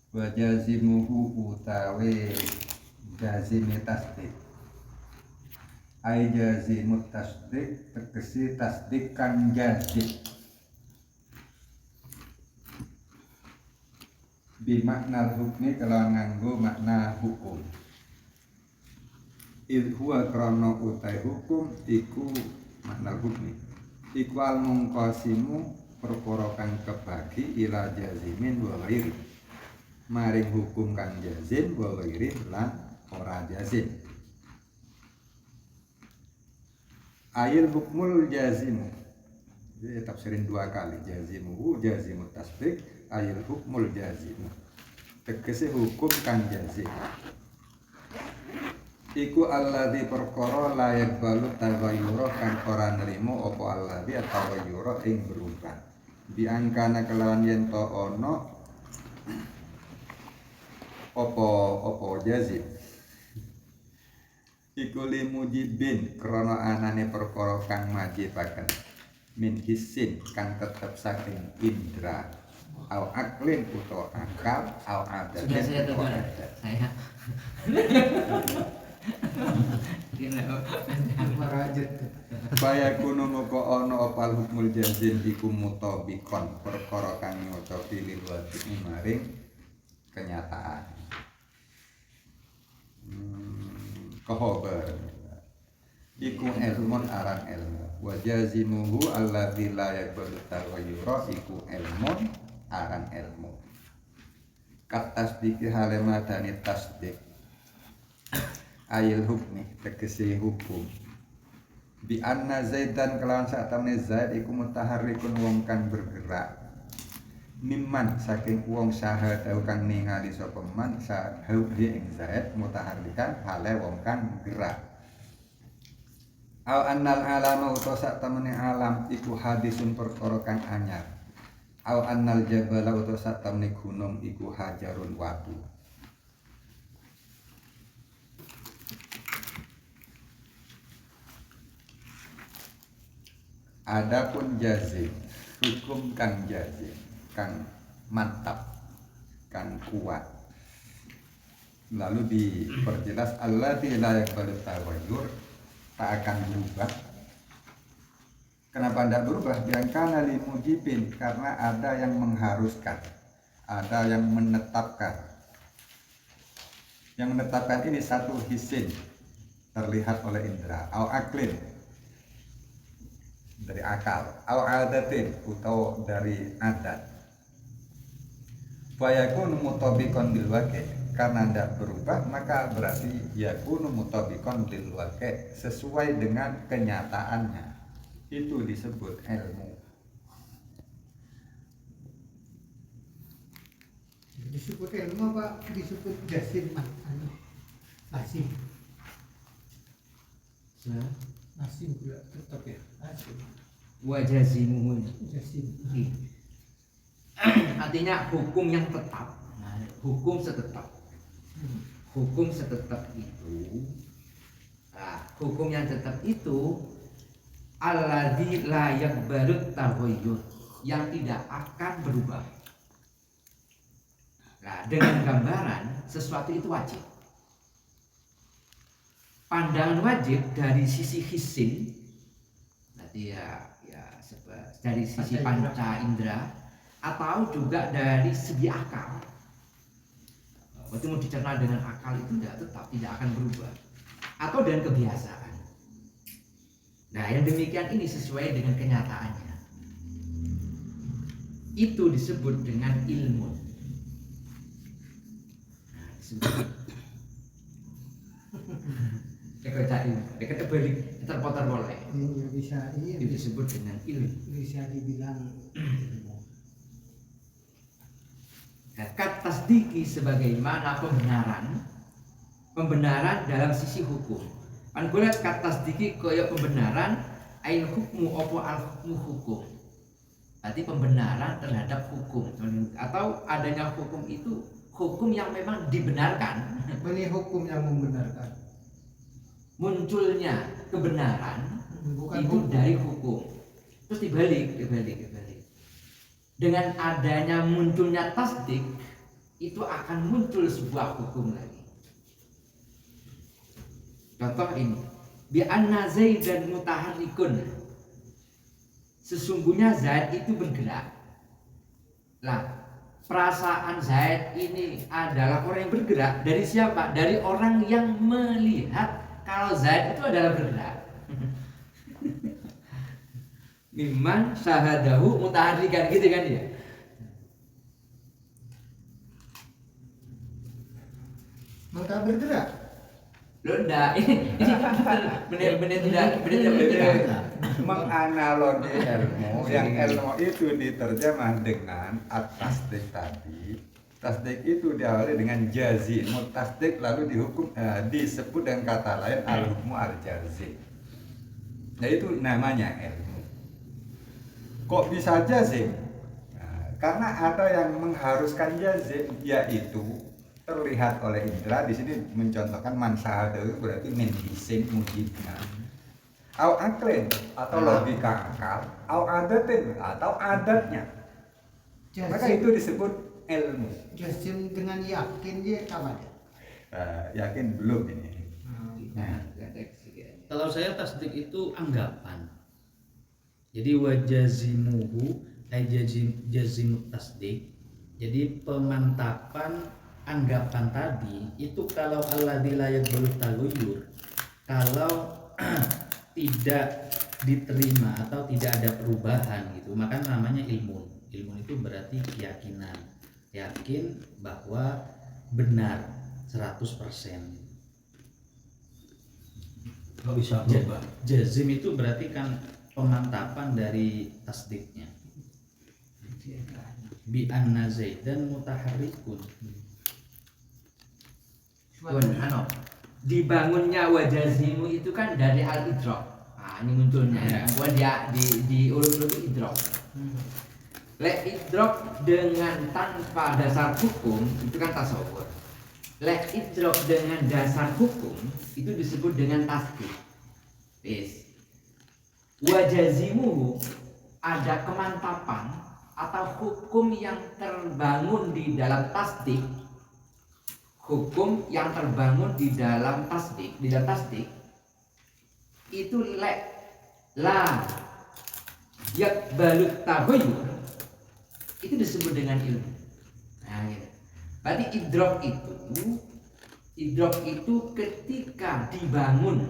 wa jazimuhu utawi jazimi tasdik ai jazimut tasdik tegesi tasdik kang jazim bimakna hukmi kelawan nganggo makna hukum huwa krana utai hukum iku makna hukmi iku al mungqasimu perkara kang kebagi ila jazimin wa ghairi maring hukum kang jazim wa ghairi lan ora jazim ayil hukmul jazimu jadi tafsirin dua kali jazimuhu jazimut tasbih ayil hukmul jazimu tegese hukum kang jazim iku alladzi perkara layak balut tawayyura kang ora nrimo apa alladzi tawayyura ing berubah diangkana kelawan yen to ana apa jazim iku limujibin krana anane perkara kang majibaken min hisin kang tetep saking indra au aklin utawa akal au adat saya Baya kuno moko ana opal hukmul jazim iku mutabikon perkara kang nyocoki lil wajib maring kenyataan. Khobar iku ilmun aran ilmu wa jazimuhu alladzi la yaqbalu taghayyura iku ilmun aran ilmu. Kat tasdiki halema dani tasdik ayil hukmi tegese hukum bi anna zaidan kelawan satamne zaid iku mutaharrikun wong kang bergerak mimman saking wong syahada kang ningali sapa man sahau ing zaid mutaharrikan hale wong kang gerak au annal alama utawa satamne alam iku hadisun perkara kang anyar au annal jabala utawa satamne gunung iku hajarun watu. Adapun jazim, hukum kang jazim, kang mantap, kang kuat. Lalu diperjelas alladzi la yaqbalu taghayyur, tak akan berubah. Kenapa tidak berubah? Biangkana limujibin, karena ada yang mengharuskan, ada yang menetapkan. Yang menetapkan ini satu hisin terlihat oleh indera, au aklin dari akal, au adatin atau dari adat. Fayakunu mutabiqan bil waqi', karena tidak berubah maka berarti yakunu mutabiqan bil waqi', sesuai dengan kenyataannya. Itu disebut ilmu. Disebut ilmu apa disebut jasim nasim nasim juga tetap ya nasim wajazimuhu jasim artinya hukum yang tetap. Nah, hukum setetap itu hukum yang tetap itu alladzi la yaqbalu taghayyur, yang tidak akan berubah. Nah, dengan gambaran sesuatu itu wajib. Pandangan wajib dari sisi hisin, berarti dari sisi panca indera, atau juga dari segi akal. Berarti mau dicerna dengan akal itu tidak akan berubah, atau dengan kebiasaan. Nah, yang demikian ini sesuai dengan kenyataannya. Itu disebut dengan ilmu. Dekat balik terputar boleh. Bisa Itu disebut dengan ilmu. bisa dibilang ilmu. Kat tasdiki sebagaimana pembenaran dalam sisi hukum. Kan gue lihat kat tasdiki koyok pembenaran ain hukmu opo al hukmu hukum. Berarti pembenaran terhadap hukum atau adanya hukum itu hukum yang memang dibenarkan. Ini hukum yang membenarkan. Munculnya kebenaran Bukan itu hukum. dari hukum. Terus dibalik. Dengan adanya munculnya tasdik, itu akan muncul sebuah hukum lagi. Contoh ini, bi anna Zaidan mutaharrikun. Sesungguhnya Zaid itu bergerak. Lah, perasaan Zaid ini adalah orang yang bergerak dari siapa? Dari orang yang melihat kalau Zaid itu adalah bergerak. Mimman syahadahu mutaharrikan, gitu kan ya? Maka bergerak. Loh enggak, ini benar-benar tidak bergerak. Menganalogi ilmu, yang ilmu itu diterjemah dengan at-tasdik tadi. Tasdik itu diawali dengan jazim, tasdik lalu disebut dengan kata lain al-hukmu al-jazim. Nah itu namanya ilmu. Kok bisa jazim? Nah, karena ada yang mengharuskan jazim, yaitu terlihat oleh indra. Di sini mencontohkan man syahadahu berarti min hisin mujibna. Au aklin atau logika akal, au adatin atau adatnya. Maka itu disebut ilmu. Jasim dengan yakin dia apa dia? Yakin belum ini. Kalau saya tasdik itu anggapan. Jadi wajazimuhu jazim tasdik. Jadi pemantapan anggapan tadi itu kalau alladzi la yaqbalu taghayyur, kalau tidak diterima atau tidak ada perubahan gitu, maka namanya ilmu. Ilmu itu berarti keyakinan, yakin bahwa benar 100%. Nggak bisa berubah. Jazim itu berarti kan pemantapan dari tasdiknya. Bi anna Zaidan mutaharrikun. Dibangunnya wajazimu itu kan dari al-idrok. Nah, ini munculnya. Kemudian dia diurut-urut idrok. Lek idrok dengan tanpa dasar hukum itu kan tasawur. Lek idrok dengan dasar hukum itu disebut dengan tasdik. Wis. Wajazimu ada kemantapan atau hukum yang terbangun di dalam tasdik. Hukum yang terbangun di dalam tasdik, itu lek la yaqbalut taghayyur itu disebut dengan ilmu. Nah, gitu. Berarti idrok itu ketika dibangun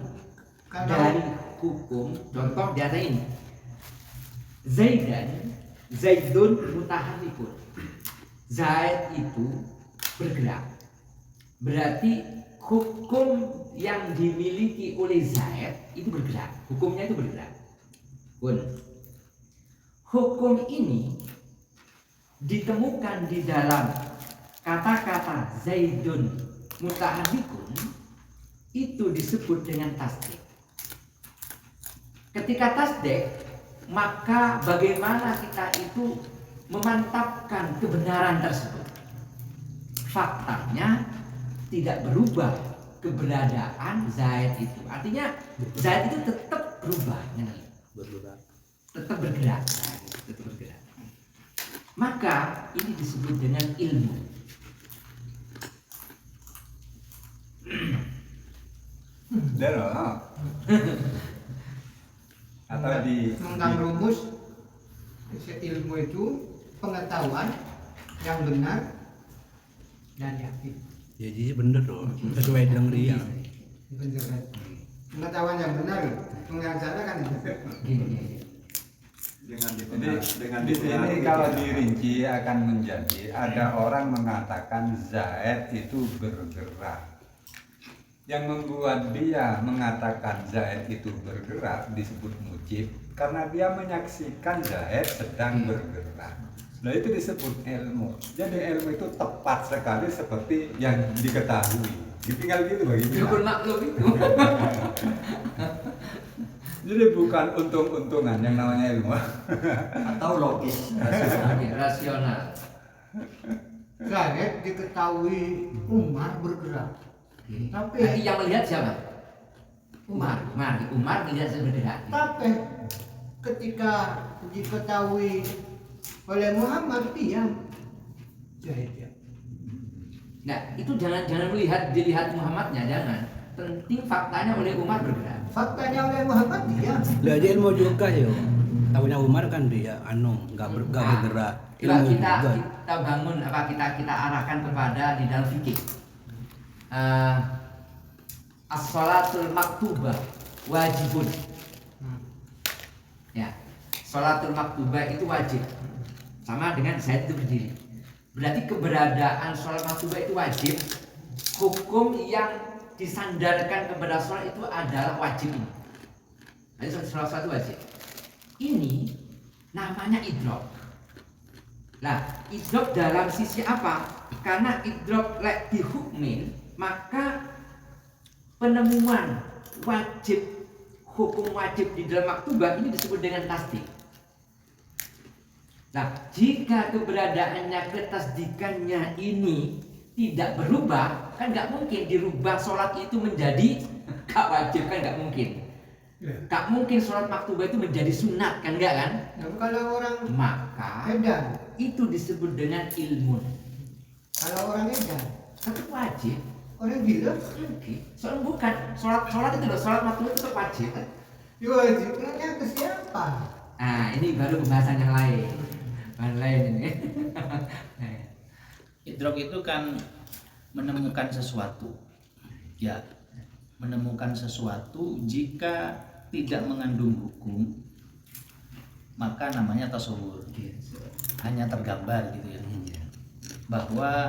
dari hukum. Contoh di atas ini, Zaidun mutaharrikun. Zaid itu bergerak. Berarti hukum yang dimiliki oleh Zaid itu bergerak. Hukumnya itu bergerak. Hukum ini ditemukan di dalam kata-kata Zaidun mutaharrikun, itu disebut dengan tasdik. Ketika tasdik, maka bagaimana kita itu memantapkan kebenaran tersebut. Faktanya tidak berubah keberadaan Zaid itu. Artinya Zaid itu tetap berubah, tetap bergerak. Maka ini disebut dengan ilmu. Dan atau di tentang rumus ilmu itu pengetahuan yang benar dan yakin. Jadi bener dong, sesuai dengan dia. Benar. Pengetahuan yang benar, yang salah kan itu. Dengan di sini kalau dirinci akan menjadi ada orang mengatakan Zaid itu bergerak. Yang membuat dia mengatakan Zaid itu bergerak disebut mujib karena dia menyaksikan Zaid sedang bergerak. Nah itu disebut ilmu. Jadi ilmu itu tepat sekali seperti yang diketahui. Tinggal gitu bagi kita. Maklum itu. Jadi bukan untung-untungan yang namanya ilmu. Atau logis. Rasional. Zaid diketahui Umar bergerak. Tapi Nanti yang melihat siapa? Umar melihat saya bergerak. Tapi ketika diketahui oleh Muhammad diam. Zaid ya. Nah, itu jangan dilihat Muhammadnya, jangan. Penting faktanya oleh Umar bergerak. Faktanya oleh Muhammad dia. Lah dia ilmu juga yo. Tahunya Umar kan dia nggak bergerak. Coba Ilmu kita juga. bangun kita arahkan kepada di dalam fikih. As-sholatul maktubah wajibun. Ya, sholatul maktubah itu wajib. Sama dengan Zaid itu berdiri. Berarti keberadaan sholat maktubah itu wajib. Hukum yang disandarkan kepada sholat itu adalah wajib ini. Jadi sholat itu wajib. Ini namanya idrok. Nah, idrok dalam sisi apa? Karena idrok lek dihukmin, maka penemuan wajib, hukum wajib di dalam maktubah ini disebut dengan tasdik. Nah, jika keberadaannya, ketasdikannya ini tidak berubah, kan nggak mungkin dirubah sholat itu menjadi gak wajib, kan nggak mungkin. Gak mungkin sholat maktubah itu menjadi sunat, kan enggak kan? Nah, kalau orang Maka edan, itu disebut dengan ilmu. kalau orang edan, Tetap wajib. orang gila, Soalnya bukan sholat itu loh, sholat maktubah itu tetap wajib kan? ya wajibnya ke siapa? Nah, ini baru pembahasan yang lain. Bahan lain ini. Idrok itu kan menemukan sesuatu. Ya, menemukan sesuatu jika tidak mengandung hukum, maka namanya tasawur. Hanya tergambar gitu ya. Bahwa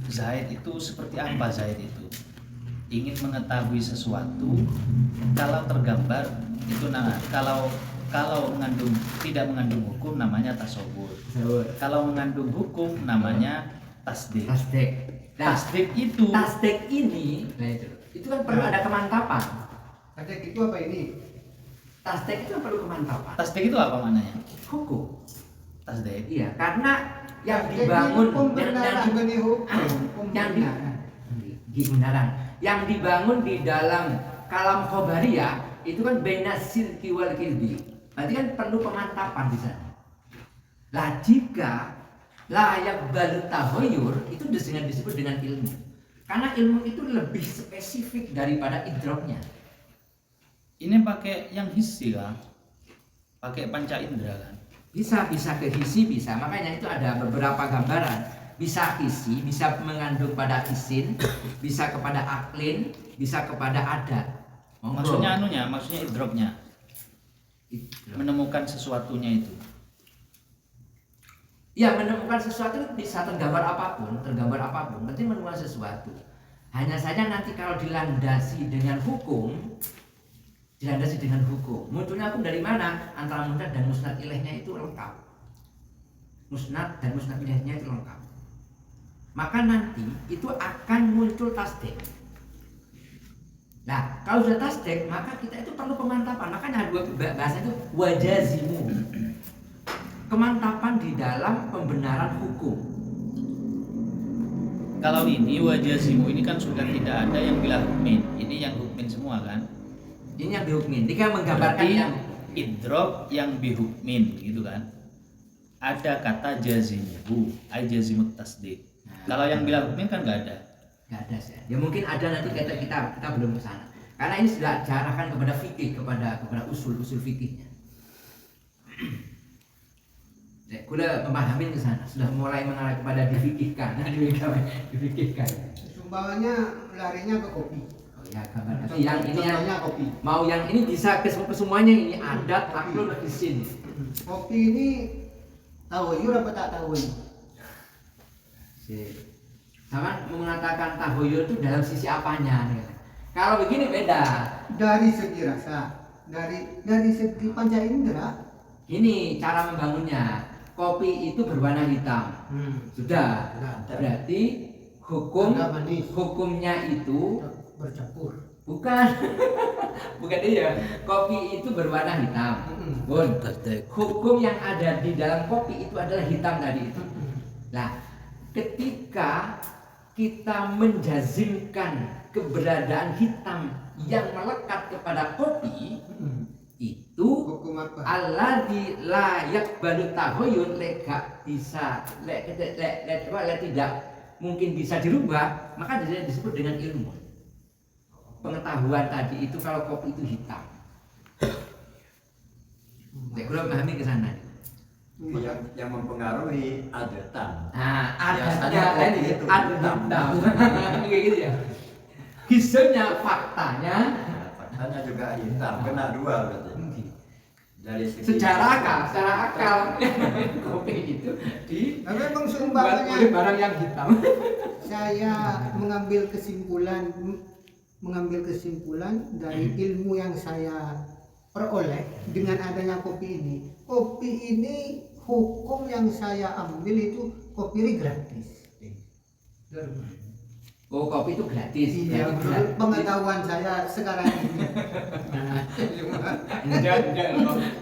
Zaid itu seperti apa Zaid itu? Ingin mengetahui sesuatu, kalau tergambar itu kalau tidak mengandung hukum namanya tasawur. Kalau mengandung hukum namanya tasdik. Tasdik. Nah, Tasdik itu tasdik ini, nah itu kan perlu ada kemantapan. Ada gitu apa ini? Tasdik itu kan perlu kemantapan. tasdik itu apa maknanya? Hukum. Tasdik. Iya, karena yang Jadi dibangun pembenaran benih hukum, yang pembenaran. kebenaran yang dibangun di dalam kalam khobariyah itu kan baina sirki wal kidbi. Berarti kan perlu pemantapan di sana. Lah jika layak balu tahoyur itu disebut dengan ilmu. Karena ilmu itu lebih spesifik daripada idroknya. Ini pakai yang hissi kan? Pakai panca indera kan? Bisa ke hisi bisa. Makanya itu ada beberapa gambaran. Bisa hisi, bisa mengandung pada isin, bisa kepada aklin, bisa kepada adat. Maksudnya maksudnya idroknya. Menemukan sesuatunya itu. Ya, menemukan sesuatu bisa tergambar apapun, penting menemukan sesuatu. Hanya saja nanti kalau dilandasi dengan hukum, munculnya hukum dari mana? Antara musnad dan musnad ilaihnya itu lengkap. Musnad dan musnad ilaihnya itu lengkap. Maka nanti itu akan muncul tasdik. Nah, kalau sudah tasdik, maka kita itu perlu pemantapan. Makanya dua bahasa itu wajazimu. Kemantapan di dalam pembenaran hukum. Kalau ini wajazimu ini kan sudah tidak ada yang bilang hukmin. Ini yang hukmin semua kan? Ini yang dihukmin. Dia menggambarkan Berarti yang idrok yang bihukmin gitu kan? Ada kata jazimuhu, ay jazimut tasdik. Kalau yang bilang hukmin kan nggak ada. nggak ada sih. Ya mungkin ada nanti kita belum ke sana. Karena ini sudah diarahkan kepada fikih, kepada usul fikihnya. Ya, sudah memahami ke sana, sudah mulai mengarah kepada difikihkan, difikihkan. Sumbawanya larinya ke kopi. Oh ya, gambar. Tapi yang ini Contohnya kopi. mau yang ini bisa ke semuanya ini adat, aklul, isin. Kopi ini tahu apa tak tahu? Sama mengatakan tahoyur itu dalam sisi apanya nih. Kalau begini beda. Dari segi rasa, dari segi panca indera. Ini cara membangunnya. Kopi itu berwarna hitam. Sudah. Berarti Agak manis. hukumnya itu Bercampur. bukan bukan dia. Kopi itu berwarna hitam. Bun. Tasdik. Hukum yang ada di dalam kopi itu adalah hitam tadi itu. Nah, ketika kita menjazimkan keberadaan hitam yang melekat kepada kopi, itu Hukum apa? alladzi la yaqbalu tahoyun lek gak bisa lek tidak mungkin bisa dirubah, maka dia disebut dengan ilmu. Pengetahuan tadi itu kalau kopi itu hitam. Saya kurang memahami ke sana. Yang mempengaruhi adatan. Nah, Biasanya adatnya kopi ini itu adat hitam. hitam. Kayak gitu ya. Hisunnya faktanya Nah, faktanya juga hitam, kena dua berarti. Dari segi secara akal kopi itu Tapi memang dibuat seumpamanya oleh barang yang hitam. saya mengambil kesimpulan dari ilmu yang saya peroleh dengan adanya kopi ini. Kopi ini hukum yang saya ambil itu kopi ini gratis. Oh, kopi itu gratis. Iya, Berarti menurut gratis. pengetahuan saya sekarang ini. Enggak,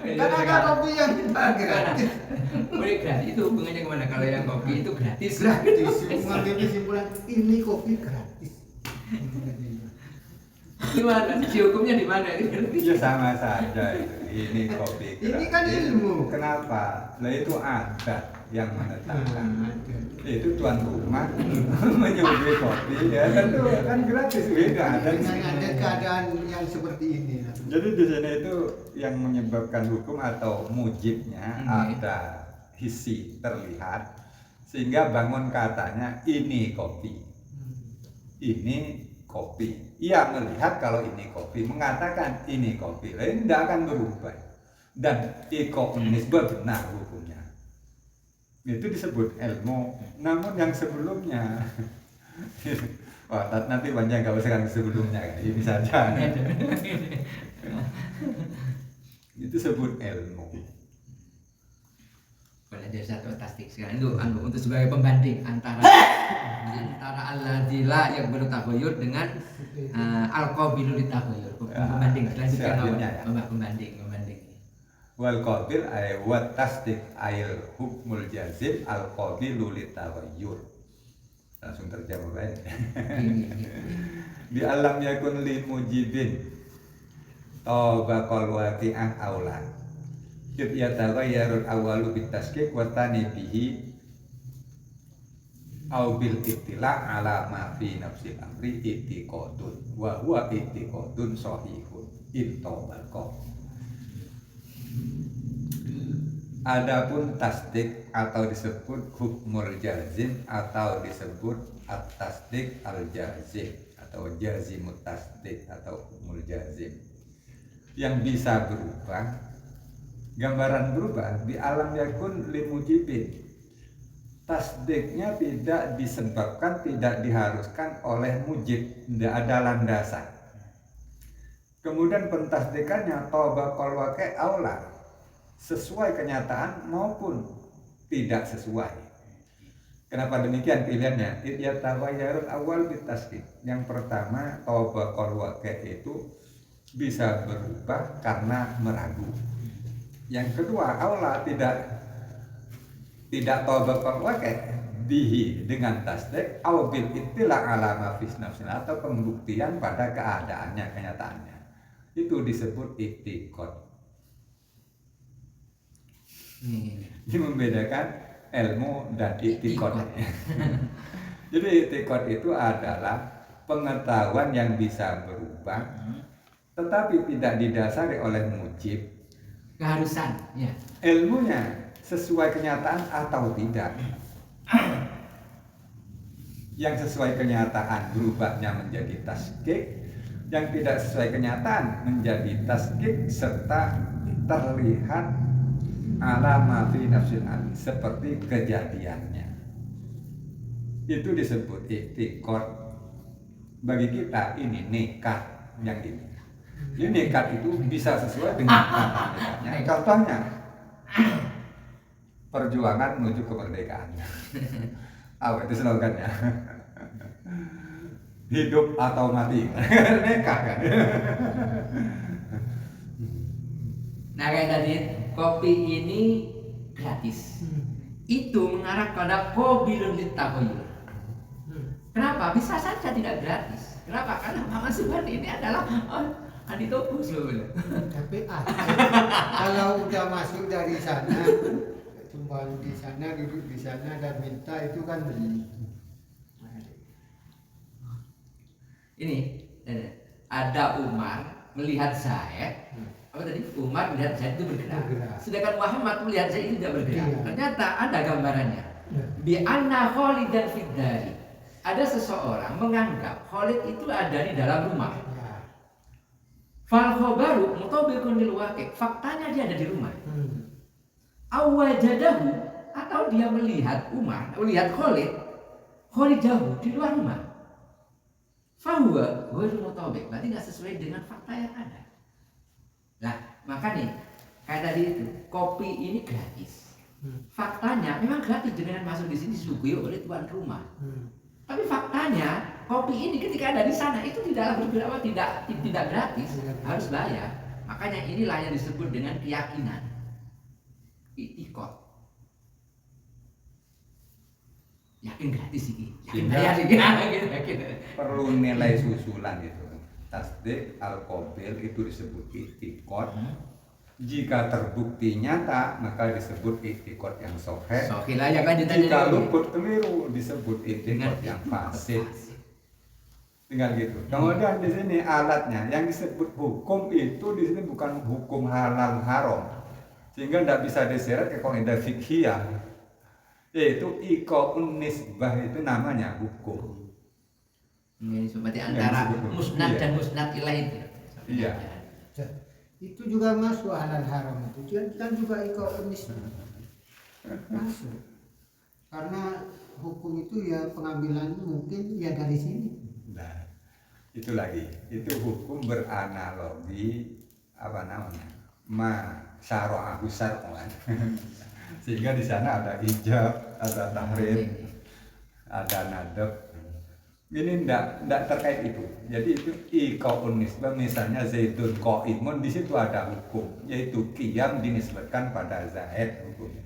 Karena ada kopi yang tidak gratis. Boleh gratis itu hubungannya kemana? Kalau yang kopi itu gratis. Gratis. Mengambil kesimpulan ini kopi gratis. Gimana? Sisi hukumnya di mana ini? Ya sama saja itu. Ini kopi Ini kan gratis. ilmu. Kenapa? Lah itu adat yang menetapkan. Nah, Itu tuan rumah menyuguhi kopi ya tentu kan gratis beda adat. dengan ada keadaan yang seperti ini. Jadi di sini itu yang menyebabkan hukum atau mujibnya ada hisi terlihat sehingga bangun katanya ini kopi. Ini kopi. Ia melihat kalau ini kopi, mengatakan ini kopi. Lain tidak akan berubah. Dan ikonisme benar hukumnya. Itu disebut ilmu. Namun yang sebelumnya wah, nanti banyak kalau sekarang sebelumnya ini saja. Itu sebut ilmu. Boleh jadi satu tasdik sekarang itu untuk sebagai pembanding antara al-ladila yang bertabayur dengan al-qabilu litaghayyur. Pembanding selanjutnya selanjutnya ya. pembanding. Wal qabil ay wat tasdik ayil hukmul jazim al qabilu litaghayyur. Langsung terjemah baik. Di alam yakun li mujibin tabaqal waqi'ah aula. Id yataghayyarul awwalu bitasqiq wa tani bihi au bil ittila' ala ma fi nafsil amri itiqadun wa huwa itiqadun sahihun intabaqa. Adapun tasdik atau disebut hukmul jazim atau disebut at-tasdik al-jazim atau jazimut tasdik atau hukmul jazim yang bisa berubah, gambaran berubah di alam yakun limujibin. Tasdiknya tidak disebabkan, tidak diharuskan oleh mujib, tidak ada landasan. Kemudian pentasdikannya tabaqal waqi' aula, sesuai kenyataan maupun tidak sesuai. Kenapa demikian pilihannya? Yataghayyarul awal bitasdik. Yang pertama tabaqal waqi' itu bisa berubah karena meragu. Yang kedua aula tidak tabaqal waqi' bihi dengan tasdik au bil ittila' ala ma fi nafsin atau pembuktian pada keadaannya, kenyataannya. Itu disebut i'tiqad. Ini membedakan ilmu dan i'tiqad. Jadi i'tiqad itu adalah pengetahuan yang bisa berubah tetapi tidak didasari oleh mujib. Keharusan, ya. Ilmunya sesuai kenyataan atau tidak. Yang sesuai kenyataan berubahnya menjadi tasdik, yang tidak sesuai kenyataan menjadi tasdik serta terlihat ala ma fi nafsil ali seperti kejadiannya. Itu disebut i'tiqad. Bagi kita ini nekat yang ini. Ini nekat itu bisa sesuai dengan nekatnya. Contohnya perjuangan menuju kemerdekaan. Apa itu slogannya? Hidup atau mati. Nekat kan. Nah kayak tadi kopi ini gratis. Itu mengarah pada qabilun litaghayyur. Kenapa? Bisa saja tidak gratis. Kenapa? Karena Mama Subhani ini adalah antitopus loh. Tapi kalau udah masuk dari sana, kembali di sana, duduk di sana dan minta itu kan beli. Ini ada Umar melihat Zaid. Apa tadi? Umar melihat Zaid itu bergerak. Sedangkan Muhammad melihat Zaid itu tidak bergerak. Iya. Ternyata ada gambarannya. Bi anna Khalid dan Fiddari. Ada seseorang menganggap Khalid itu ada di dalam rumah. Fal khobaru mutabiqun lil waqi'. Faktanya dia ada di rumah. Awajadahu, atau dia melihat Umar, melihat Khalid jauh di luar rumah. Fahuwa ghairu mutabiq, berarti nggak sesuai dengan fakta yang ada. Nah, makanya kayak tadi itu, kopi ini gratis. Faktanya memang gratis dengan masuk di sini disuguhi oleh tuan rumah. Tapi faktanya kopi ini ketika ada di sana itu tidak tidak gratis, harus bayar. Makanya inilah yang disebut dengan keyakinan. Itikad. Yakin gratis ini, yakin bayar ini. Perlu nilai susulan itu. Tasdik al-qabil itu disebut itikad. Jika terbukti nyata maka disebut itikad yang sahih. Oke lah, yang lanjutannya Jika dulu. luput keliru disebut itikad yang fasid. Tinggal gitu. Kemudian di sini alatnya yang disebut hukum itu di sini bukan hukum halal haram. Sehingga tidak bisa diseret ke kaidah fikhiyah. Yaitu iqaun nisbah itu namanya hukum. Ini seperti antara musnad dan musnad ilaih itu. Iya. Itu juga masuk halal haram itu kan juga iqaun nisbah masuk, karena hukum itu ya pengambilan mungkin ya dari sini. Nah, itu lagi. Itu hukum beranalogi apa namanya? Syara'ahu syar'an. Sehingga di sana ada ijab, ada tahrim, ada nadab. Ini ndak terkait itu. Jadi itu iqaun nisbah, misalnya Zaidun qaimun, di situ ada hukum, yaitu qiyam dinisbatkan pada Zaid hukumnya.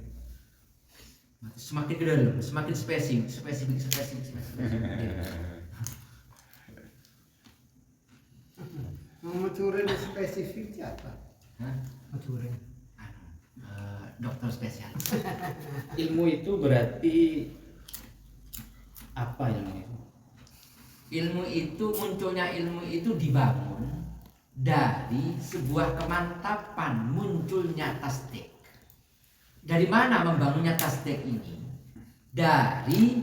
Semakin ke dalam, semakin spesifik. Mencuri spesifik apa? Hah? Mencuri. Dokter spesialis. Ilmu itu berarti apa ilmu itu? Munculnya ilmu itu dibangun dari sebuah kemantapan munculnya tasdik. Dari mana membangunnya tasdik ini? Dari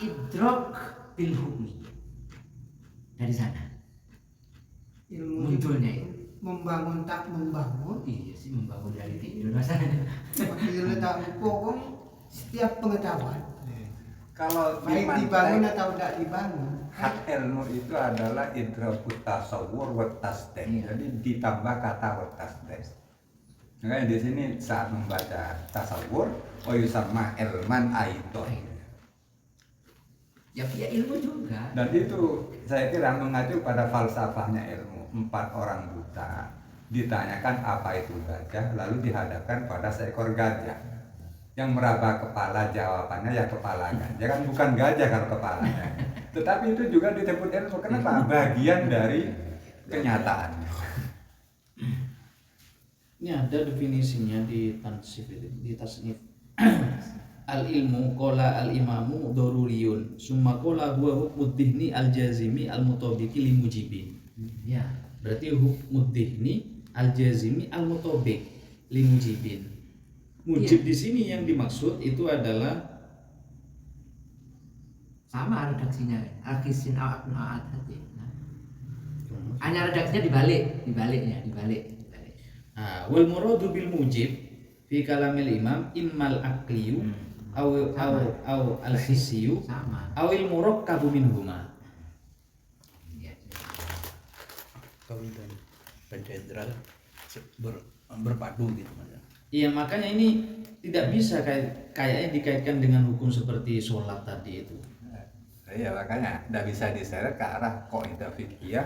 idrok bil hukmi. Dari sana Ilmu munculnya itu. membangun tak membangun. Iya sih, membangun dari tidur rasanya. Ilmu tak pokok setiap pengetahuan. Kalau Baik dibangun atau tidak dibangun. hak ilmu itu adalah idrakut tasawwur wa tasdik. Iya. Jadi ditambah kata wa tasdik. Makanya di sini saat membaca tasawwur, sama ilman aidon. Ya ilmu juga. Dan itu saya kira mengacu pada falsafahnya ilmu. 4 orang buta ditanyakan apa itu gajah, lalu dihadapkan pada seekor gajah yang meraba kepala, jawabannya ya kepala gajah, kan bukan gajah kalau kepalanya. Tetapi itu juga disebut ilmu. Kenapa? Bagian dari kenyataan. Ini ada definisinya di tansif itu, di tasnif. Al ilmu qala al imamu daruriyun summa qala huwa hukmud dihni al jazimi al mutabiqi li mujibin. Ya. Berarti hukmud dihni al jazimi al mutabiq li mujibin. Mujib di sini yang dimaksud itu adalah Sama redaksinya. Al-Khisin al-A'ad tadi. Hanya redaksinya dibaliknya. wal muradu bil mujib fi kalamil imam immal aqliyu au al hissiyu Sama. au il murakkabu minhuma. Ya. Kaul dan jenderal berpadu gitu. Iya, makanya ini tidak bisa kayaknya dikaitkan dengan hukum seperti sholat tadi itu. Iya, makanya tidak bisa diseret ke arah kaidah fikih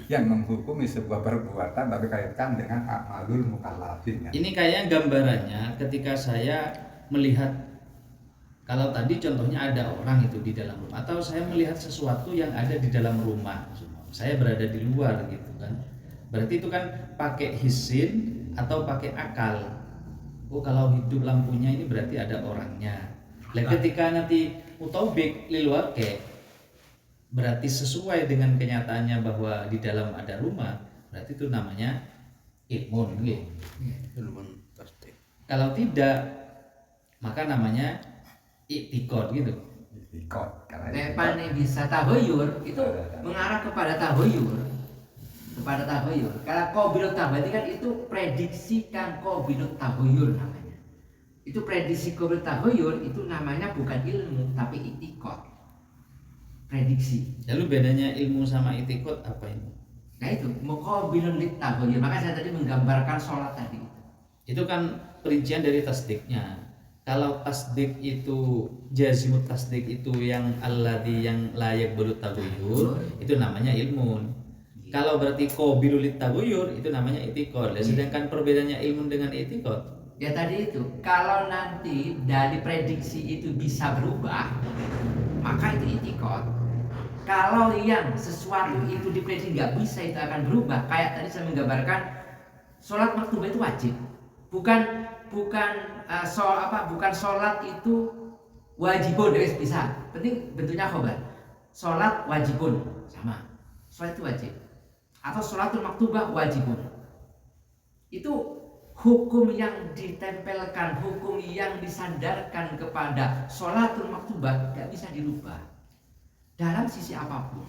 yang menghukumi sebuah perbuatan tapi kaitkan dengan amalul mukallafin. Kan? Ini kayaknya gambarannya ketika saya melihat, kalau tadi contohnya ada orang itu di dalam rumah, atau saya melihat sesuatu yang ada di dalam rumah, saya berada di luar gitu kan, berarti itu kan pakai hisin atau pakai akal. Oh, kalau hidup lampunya ini berarti ada orangnya. Ketika nanti mutobik lil waqi', berarti sesuai dengan kenyataannya bahwa di dalam ada rumah, berarti itu namanya ilmun gitu. Ilmun tasdik. Kalau tidak, maka namanya i'tiqad gitu. Ikot kalau Nek ikot. pane bisa tahoyur itu mengarah kepada tahoyur. Kepada tahoyur. Kalau qabilut tabati kan itu prediksi kan qabilut tahoyur namanya. Itu prediksi qabilut tahoyur itu namanya bukan ilmu tapi i'tiqad. Prediksi. Lalu bedanya ilmu sama i'tiqad apa ini? Nah itu muqabilun lit tahoyur. Maka saya tadi menggambarkan sholat tadi. Itu kan perincian dari tasdiknya. Kalau tasdik itu jazimut tasdik itu yang alladzi yang layak berut taghayyur, itu namanya ilmun. Kalau berarti qabilulit taghayyur itu namanya i'tiqad. Sedangkan perbedaannya ilmun dengan i'tiqad. Ya tadi itu kalau nanti dari prediksi itu bisa berubah maka itu i'tiqad. Kalau yang sesuatu itu diprediksi nggak bisa itu akan berubah. Kayak tadi saya menggambarkan sholat maktubah itu wajib. Bukan bukan sholat itu wajibun bisa. Penting bentuknya khobar. Sholat wajibun sama. Sholat itu wajib. Atau sholatul maktubah wajibun. Itu hukum yang ditempelkan, hukum yang disandarkan kepada sholatul maktubah tidak bisa dirubah dalam sisi apapun.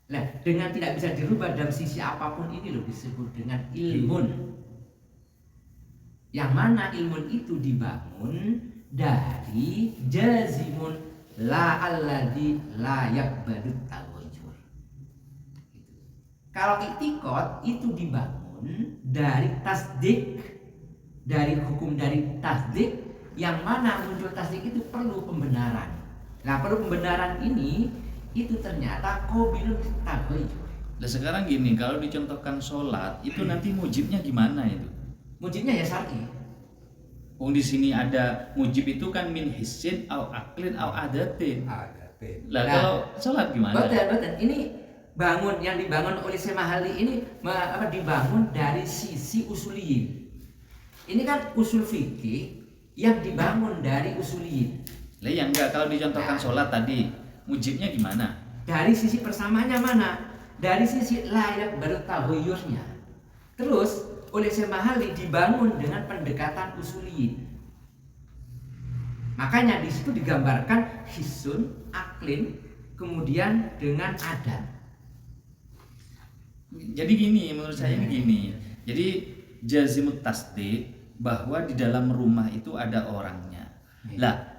Nah, dengan tidak bisa dirubah dalam sisi apapun ini loh disebut dengan ilmun. Yang mana ilmun itu dibangun dari jazimun la alladzi la yaqbalu taghayyur. Kalau i'tiqad itu dibangun dari tasdik, dari hukum dari tasdik, yang mana muncul tasdik itu perlu pembenaran. Nah, perlu pembenaran ini itu ternyata qabilun taghayyur. Nah sekarang gini, kalau dicontohkan sholat itu nanti mujibnya gimana itu? Mujibnya ya syar'i. Di sini ada mujib itu kan min hissin au aklin au adatin. Ada P. Lah Nah, kalau sholat gimana? Betul. Ini bangun yang dibangun oleh Syekh Mahali ini dibangun dari sisi usuliyin. Ini kan usul fikih yang dibangun dari usuliyin. Lah yang enggak, kalau dicontohkan sholat tadi mujibnya gimana? Dari sisi persamaannya mana? Dari sisi layak baru taghayyurnya. Terus oleh Syekh Mahali dibangun dengan pendekatan usuliyin. Makanya di situ digambarkan hisun, aklin, kemudian dengan adat. Jadi gini, menurut saya ini gini. Jadi jazimut tasdik bahwa di dalam rumah itu ada orangnya. Lah,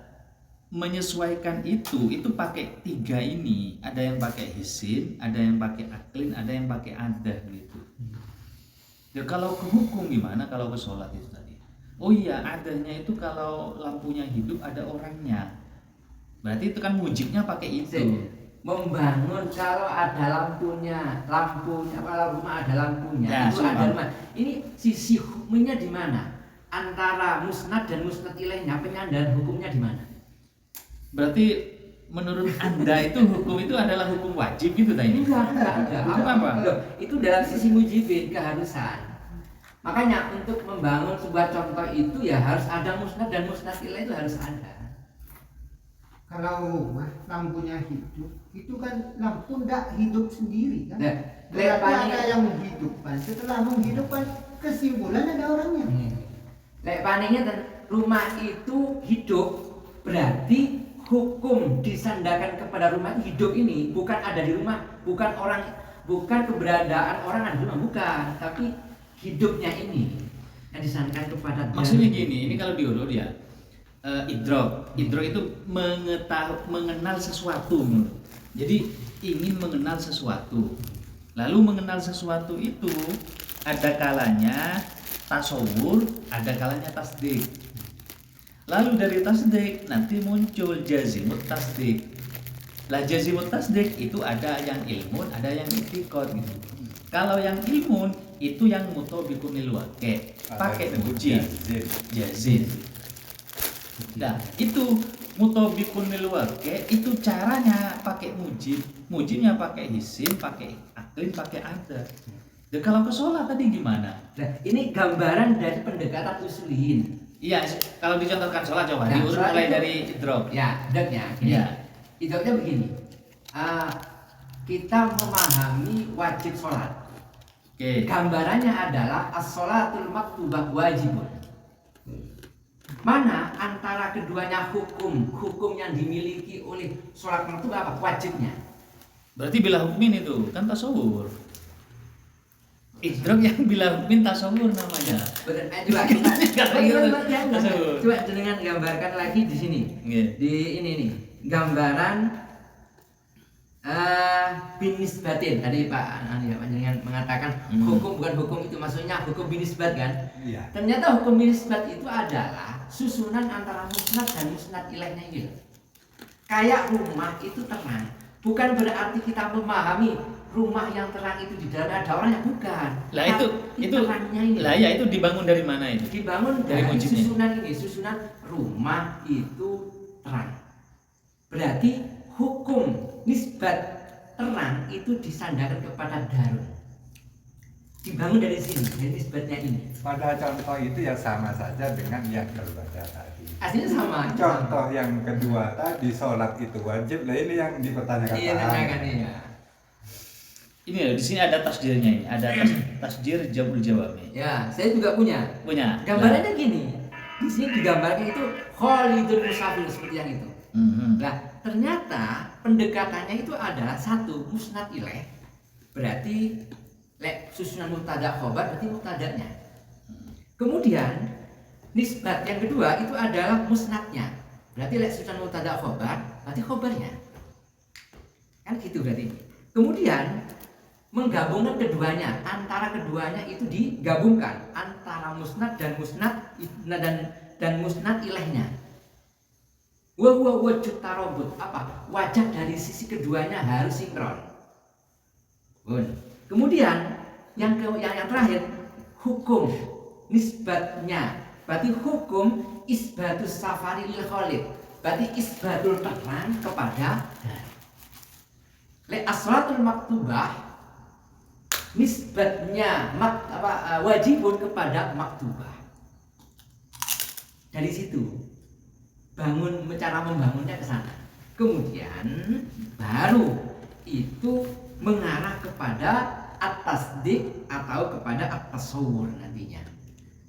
menyesuaikan itu pakai tiga ini. Ada yang pakai hisin, ada yang pakai aklin, ada yang pakai adah gitu. Ya kalau ke hukum gimana kalau ke sholat itu tadi? Oh iya, adanya itu kalau lampunya hidup ada orangnya. Berarti itu kan mujibnya pakai itu. Membangun kalau ada lampunya kalau rumah ada lampunya Ya, itu ada soal. rumah. Ini sisi hukumnya di mana? Antara musnad dan musnad ilaihnya, penyandaran hukumnya di mana? Berarti menurut Anda itu hukum itu adalah hukum wajib gitu tadi? Enggak. Itu apa? Loh, itu dalam sisi mujibin, keharusan. Makanya untuk membangun sebuah contoh itu ya harus ada musnad dan musnad ilaih itu harus ada. Kalau rumah lampunya hidup, itu kan lampu tidak hidup sendiri kan? Nah, Berarti lepani- ada yang menghidupkan. Setelah menghidupkan, kesimpulan ada orangnya. Lek paningnya rumah itu hidup, berarti hukum disandarkan kepada rumah hidup ini bukan ada di rumah, bukan keberadaan orang ada di rumah, bukan, tapi hidupnya ini yang disandarkan kepada. Maksudnya gini, ini kalau diurut ya idrok itu mengenal sesuatu. Jadi ingin mengenal sesuatu. Lalu mengenal sesuatu itu ada kalanya tasawur, ada kalanya tasdik. Lalu dari tasdik nanti muncul jazimut tasdik. Lah jazimut tasdik itu ada yang ilmun, ada yang i'tiqad gitu. Kalau yang ilmun itu yang mutabiqun lil waqi', pakai mujib, jazim. Nah, itu mutabiqun lil waqi' itu caranya pakai mujib. Mujibnya pakai hisim, pakai aklin, pakai adat. Dan kalau ke sholat tadi gimana? Nah, ini gambaran dari pendekatan usuliyin. Iya, kalau dicontohkan sholat coba Nah, diurut sholat mulai itu- dari idrok. Ya, idoknya gini. Ya. Idoknya begini. kita memahami wajib sholat. Oke. Gambarannya adalah as-sholatul maktubah wajibun. Mana antara keduanya hukum yang dimiliki oleh sholat maktubah apa? Wajibnya. Berarti bila hukmin itu kan tasawur. Idrok yang bila hukmin tasawur namanya. Benar, coba kita Tasawur. coba dengan gambarkan lagi di sini. Nggih. Di ini nih, gambaran binisbatin. Tadi Pak Panjenengan mengatakan hukum bukan hukum, itu maksudnya hukum binisbat kan? Iya. Ternyata hukum binisbat itu adalah susunan antara musnad dan musnad ilaihnya itu. Kayak rumah itu terang, bukan berarti kita memahami rumah yang terang itu di dalam ada orangnya, bukan. Lah itu terangnya ini. lah ya itu dibangun dari mana itu? Dibangun Dari dari wujudnya. susunan rumah itu terang. Berarti hukum nisbat terang itu disandarkan kepada darun. Dibangun dari sini, dari nisbatnya ini. Pada contoh itu ya sama saja dengan yang terbaca tadi. Aslinya sama. Contoh yang kedua tadi, sholat itu wajib. Lah ini yang dipertanyakan. Iya, Pak. tanyakan iya. Ini loh, di sini ada tasdirnya ini, ada tasdir jawabul jawabnya. Ya, saya juga punya. Punya. Gambarannya gini. Di sini digambarkan itu khalidun musafir seperti yang itu. Nah, ternyata pendekatannya itu adalah satu musnad ilaih. Berarti susunan mubtada khobar berarti mubtadanya. Kemudian nisbat yang kedua itu adalah musnadnya. Berarti susunan mubtada khobar berarti khobarnya. Kan gitu berarti. Kemudian menggabungkan keduanya, antara keduanya itu digabungkan antara musnad dan musnad ilaihnya. Wa wujud tarobut, apa? Wajah dari sisi keduanya harus sinkron. Kemudian yang terakhir hukum nisbatnya. Berarti hukum isbatus safari lil khalid. Berarti isbatul terang kepada as-sholatul maktubah nisbatnya wajibun kepada maktubah. Dari situ cara membangunnya ke sana. Kemudian baru itu mengarah kepada at-tasdik atau kepada at-tasawur nantinya.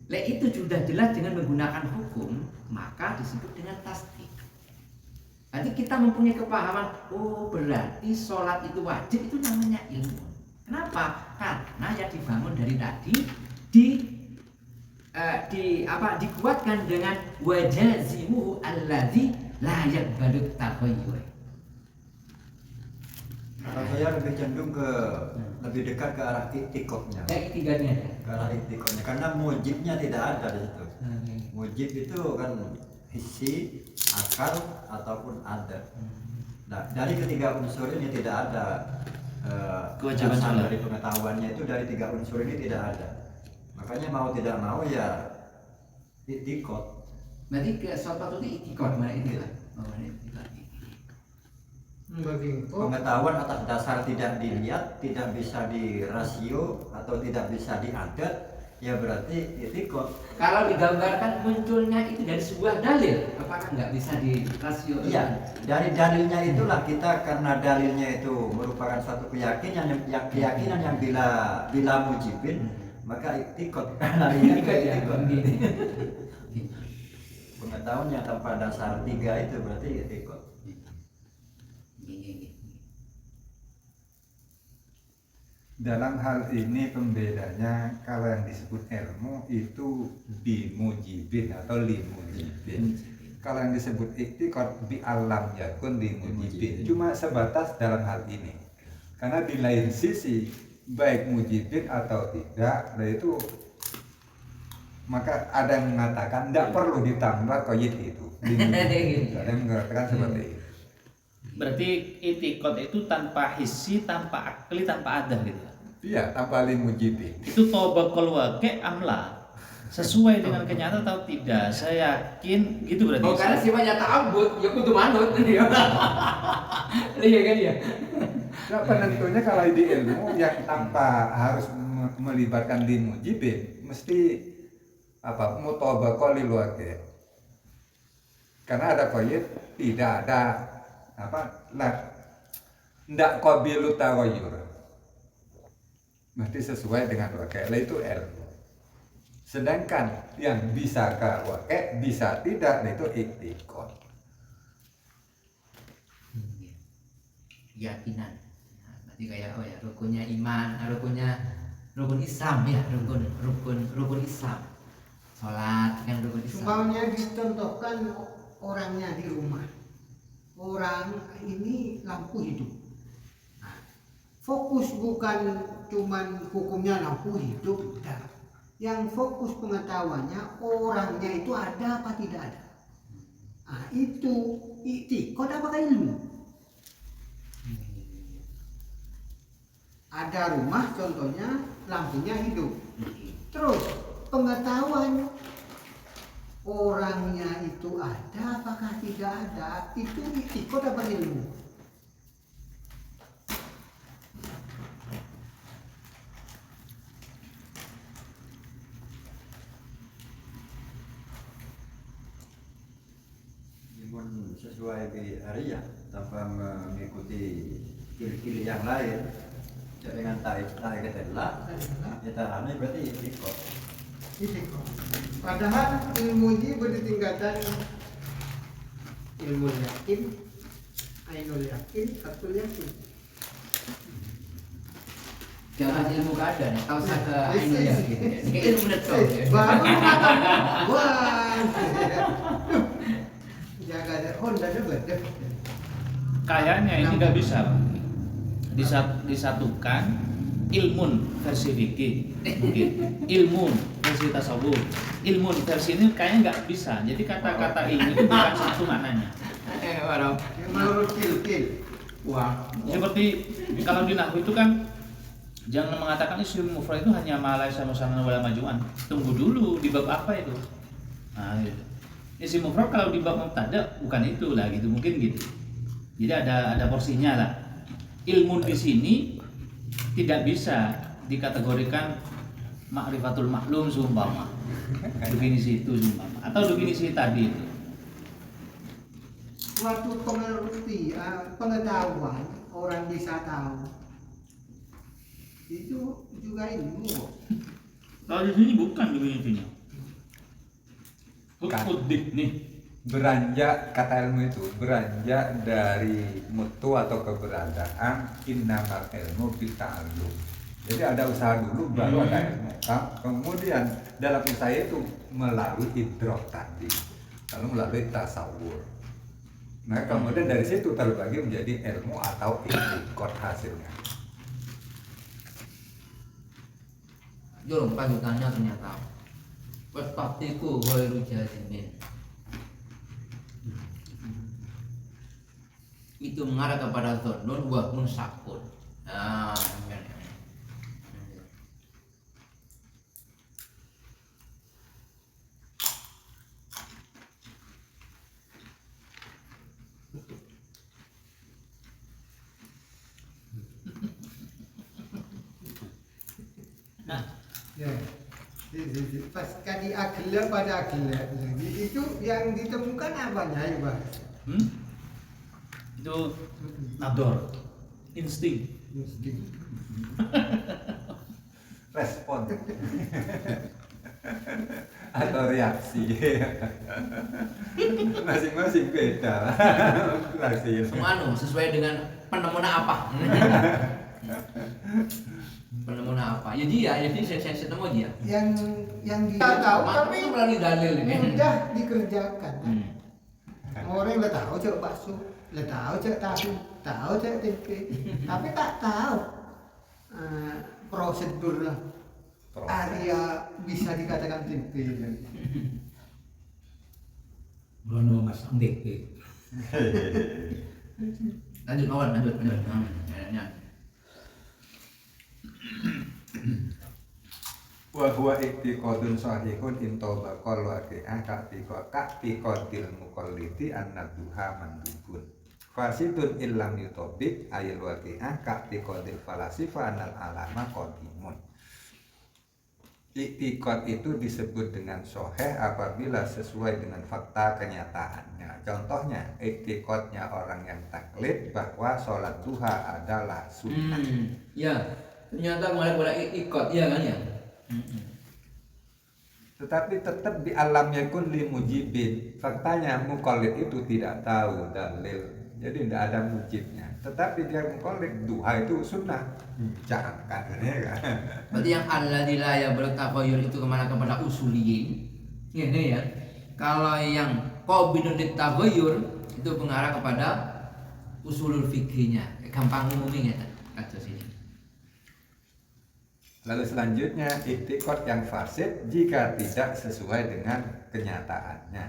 Itu sudah jelas dengan menggunakan hukum, maka disebut dengan tasdik. Berarti kita mempunyai kepahaman, oh berarti sholat itu wajib, itu namanya ilmu. Kenapa? Karena yang dibangun dari tadi dikuatkan dengan wajazimuhu alladzi la yaqbalu taghayyur. Kalau saya lebih cenderung lebih dekat ke arah iktikotnya. Tiganya ya. Ke arah iktikotnya, karena mujibnya tidak ada di situ. Mujib itu kan hissi, akal ataupun ada. Nah, dari ketiga unsur ini tidak ada Kewajiban dasar sholat. dari pengetahuannya itu dari tiga unsur ini tidak ada. Makanya mau tidak mau ya iktikot. Berarti ke sholat itu itikad, mana itu lah. Mana itikad. Pengetahuan atas dasar tidak dilihat, tidak bisa dirasio atau tidak bisa diadat, ya berarti iktikot. Kalau digambarkan munculnya itu dari sebuah dalil, apakah nggak bisa dirasio? Iya, dari dalilnya itulah kita, karena dalilnya itu merupakan suatu keyakinan yang bila mujibin, maka iktikot. Larinya ke iktikot. Pengetahuan yang tanpa dasar tiga itu berarti iktikot. Dalam hal ini pembedanya, kalau yang disebut ilmu itu bimujibin atau limujibin. Kalau yang disebut iktikad bi alam yakun limujibin. Cuma sebatas dalam hal ini. Karena di lain sisi baik mujibin atau tidak, nah itu maka ada yang mengatakan tidak perlu ditambah qaid itu. Ada yang mengatakan seperti itu. Berarti itikad itu tanpa hissi, tanpa akli, tanpa adah gitu. Iya, tanpa limujibin. Itu tobakol wake amla. Sesuai dengan kenyataan atau tidak? Saya yakin gitu berarti. Oh, karena sifatnya ta'abbud, ya kudu manut. Iya kan ya. Nah, penentunya kalau di ilmu yang tanpa harus melibatkan limujibin mesti mutabaqah lil waqi'. Karena ada qaid, tidak ada ndak qabilu taghayyur. Berarti sesuai dengan wakil itu ilmu. Sedangkan yang bisa ke wakil bisa tidak itu iktikad. Keyakinan. Nah, berarti kayak rukunnya iman, rukun Islam ya, rukun Islam. Salat kan rukun Islam. Umpamanya dicontohkan orangnya di rumah. Orang ini lampu hidup. Nah, fokus bukan cuman hukumnya lampu hidup, tidak. Yang fokus pengetahuannya orangnya itu ada apa tidak ada. Nah, itu iktikad apakah ilmu? Ada rumah contohnya lampunya hidup. Terus pengetahuan orangnya itu ada apakah tidak ada, itu iktikad apa ilmu? Meskipun sesuai di area tanpa mengikuti kil-kil yang lain dengan tarik ketela kita aneh berarti iktikad. Iktikad. Padahal ilmu ini bertingkatan ilmu yakin, ainul yakin, fatul yakin. Jangan ilmu keadaan, tahu saya ainul yakin. Ini ilmu netok. Baru mengatakan, wah, jaga ada Honda juga deh. Kayaknya ini nggak bisa, Pak. Disatukan ilmun versi fikih mungkin, ilmun versi tasawuf, ilmun versi ini kayaknya nggak bisa. Jadi kata-kata ilmu itu bukan satu maknanya. Waduh. Menurut kil-kil. Wah. Seperti kalau di nahwu itu kan jangan mengatakan isim mufrad itu hanya malai sama sama wala majuan. Tunggu dulu di bab apa itu. Nah, gitu. Isim mufrad kalau di bab mubtada bukan itu lah gitu, mungkin gitu. Jadi ada porsinya lah. Ilmu di sini tidak bisa dikategorikan ma'rifatul maklum seumpama. Definisi itu seumpama atau definisi tadi itu. Suatu pengetahuan orang bisa tahu itu juga ilmu. Kalau di sini bukan definisinya. Huddik nih. Beranjak, kata ilmu itu beranjak dari mutu atau keberadaan innamal ilmu bita'allum. Jadi ada usaha dulu baru ada ilmu. Kemudian dalam usaha itu melalui idrok tadi, lalu melalui tasawur. Nah kemudian dari situ terbagi menjadi ilmu atau iktikad hasilnya. Jom lanjutannya ternyata Wastaftiku ghairu jazimin. Itu mengarah kepada dzannun wa munsakun. Nah, Ya. Pas kali akhlak pada akhlak itu yang ditemukan apanya ya Pak? Itu nador, insting. Respon atau reaksi masing-masing beda reaksi. semua sesuai dengan penemuan apa? Penemuan apa? Ya dia, jadi saya temu dia. Yang dia tahu tapi itu melalui dalil ini. mudah dikerjakan. Orang udah tahu cek bakso, udah tahu cek tahu cek tempe, tapi tak tahu prosedur lah. Area bisa dikatakan tempe. Bono Mas DP. Lanjut. Wa huwa iktiqadun sahihun intoba qal waqi'ah ka'tiqadil muqallidi an-nadduha mandubun fasidun illam yutobik ayil waqi'ah ka'tiqadil falasifa anal alama qadimun. Iktikad itu disebut dengan sahih apabila sesuai dengan fakta kenyataannya. Contohnya, iktikadnya orang yang taklid bahwa sholat duha adalah sunnah. Ya, ternyata mulai ikut ya kan ya. Tetapi tetap di alam yakun li mujibin. Faktanya mukallid itu tidak tahu dalil, jadi tidak ada mujibnya. Tetapi dia mukallid duha itu sunnah. Jangan ya kan. Berarti yang alladzina ya bertafayur itu kemana kepada usuliyin. Ini ya. Kalau yang qabilun ditafayur itu mengarah kepada usulul fikihnya. Gampang umumnya kados ini. Lalu selanjutnya iktikad yang fasid jika tidak sesuai dengan kenyataannya.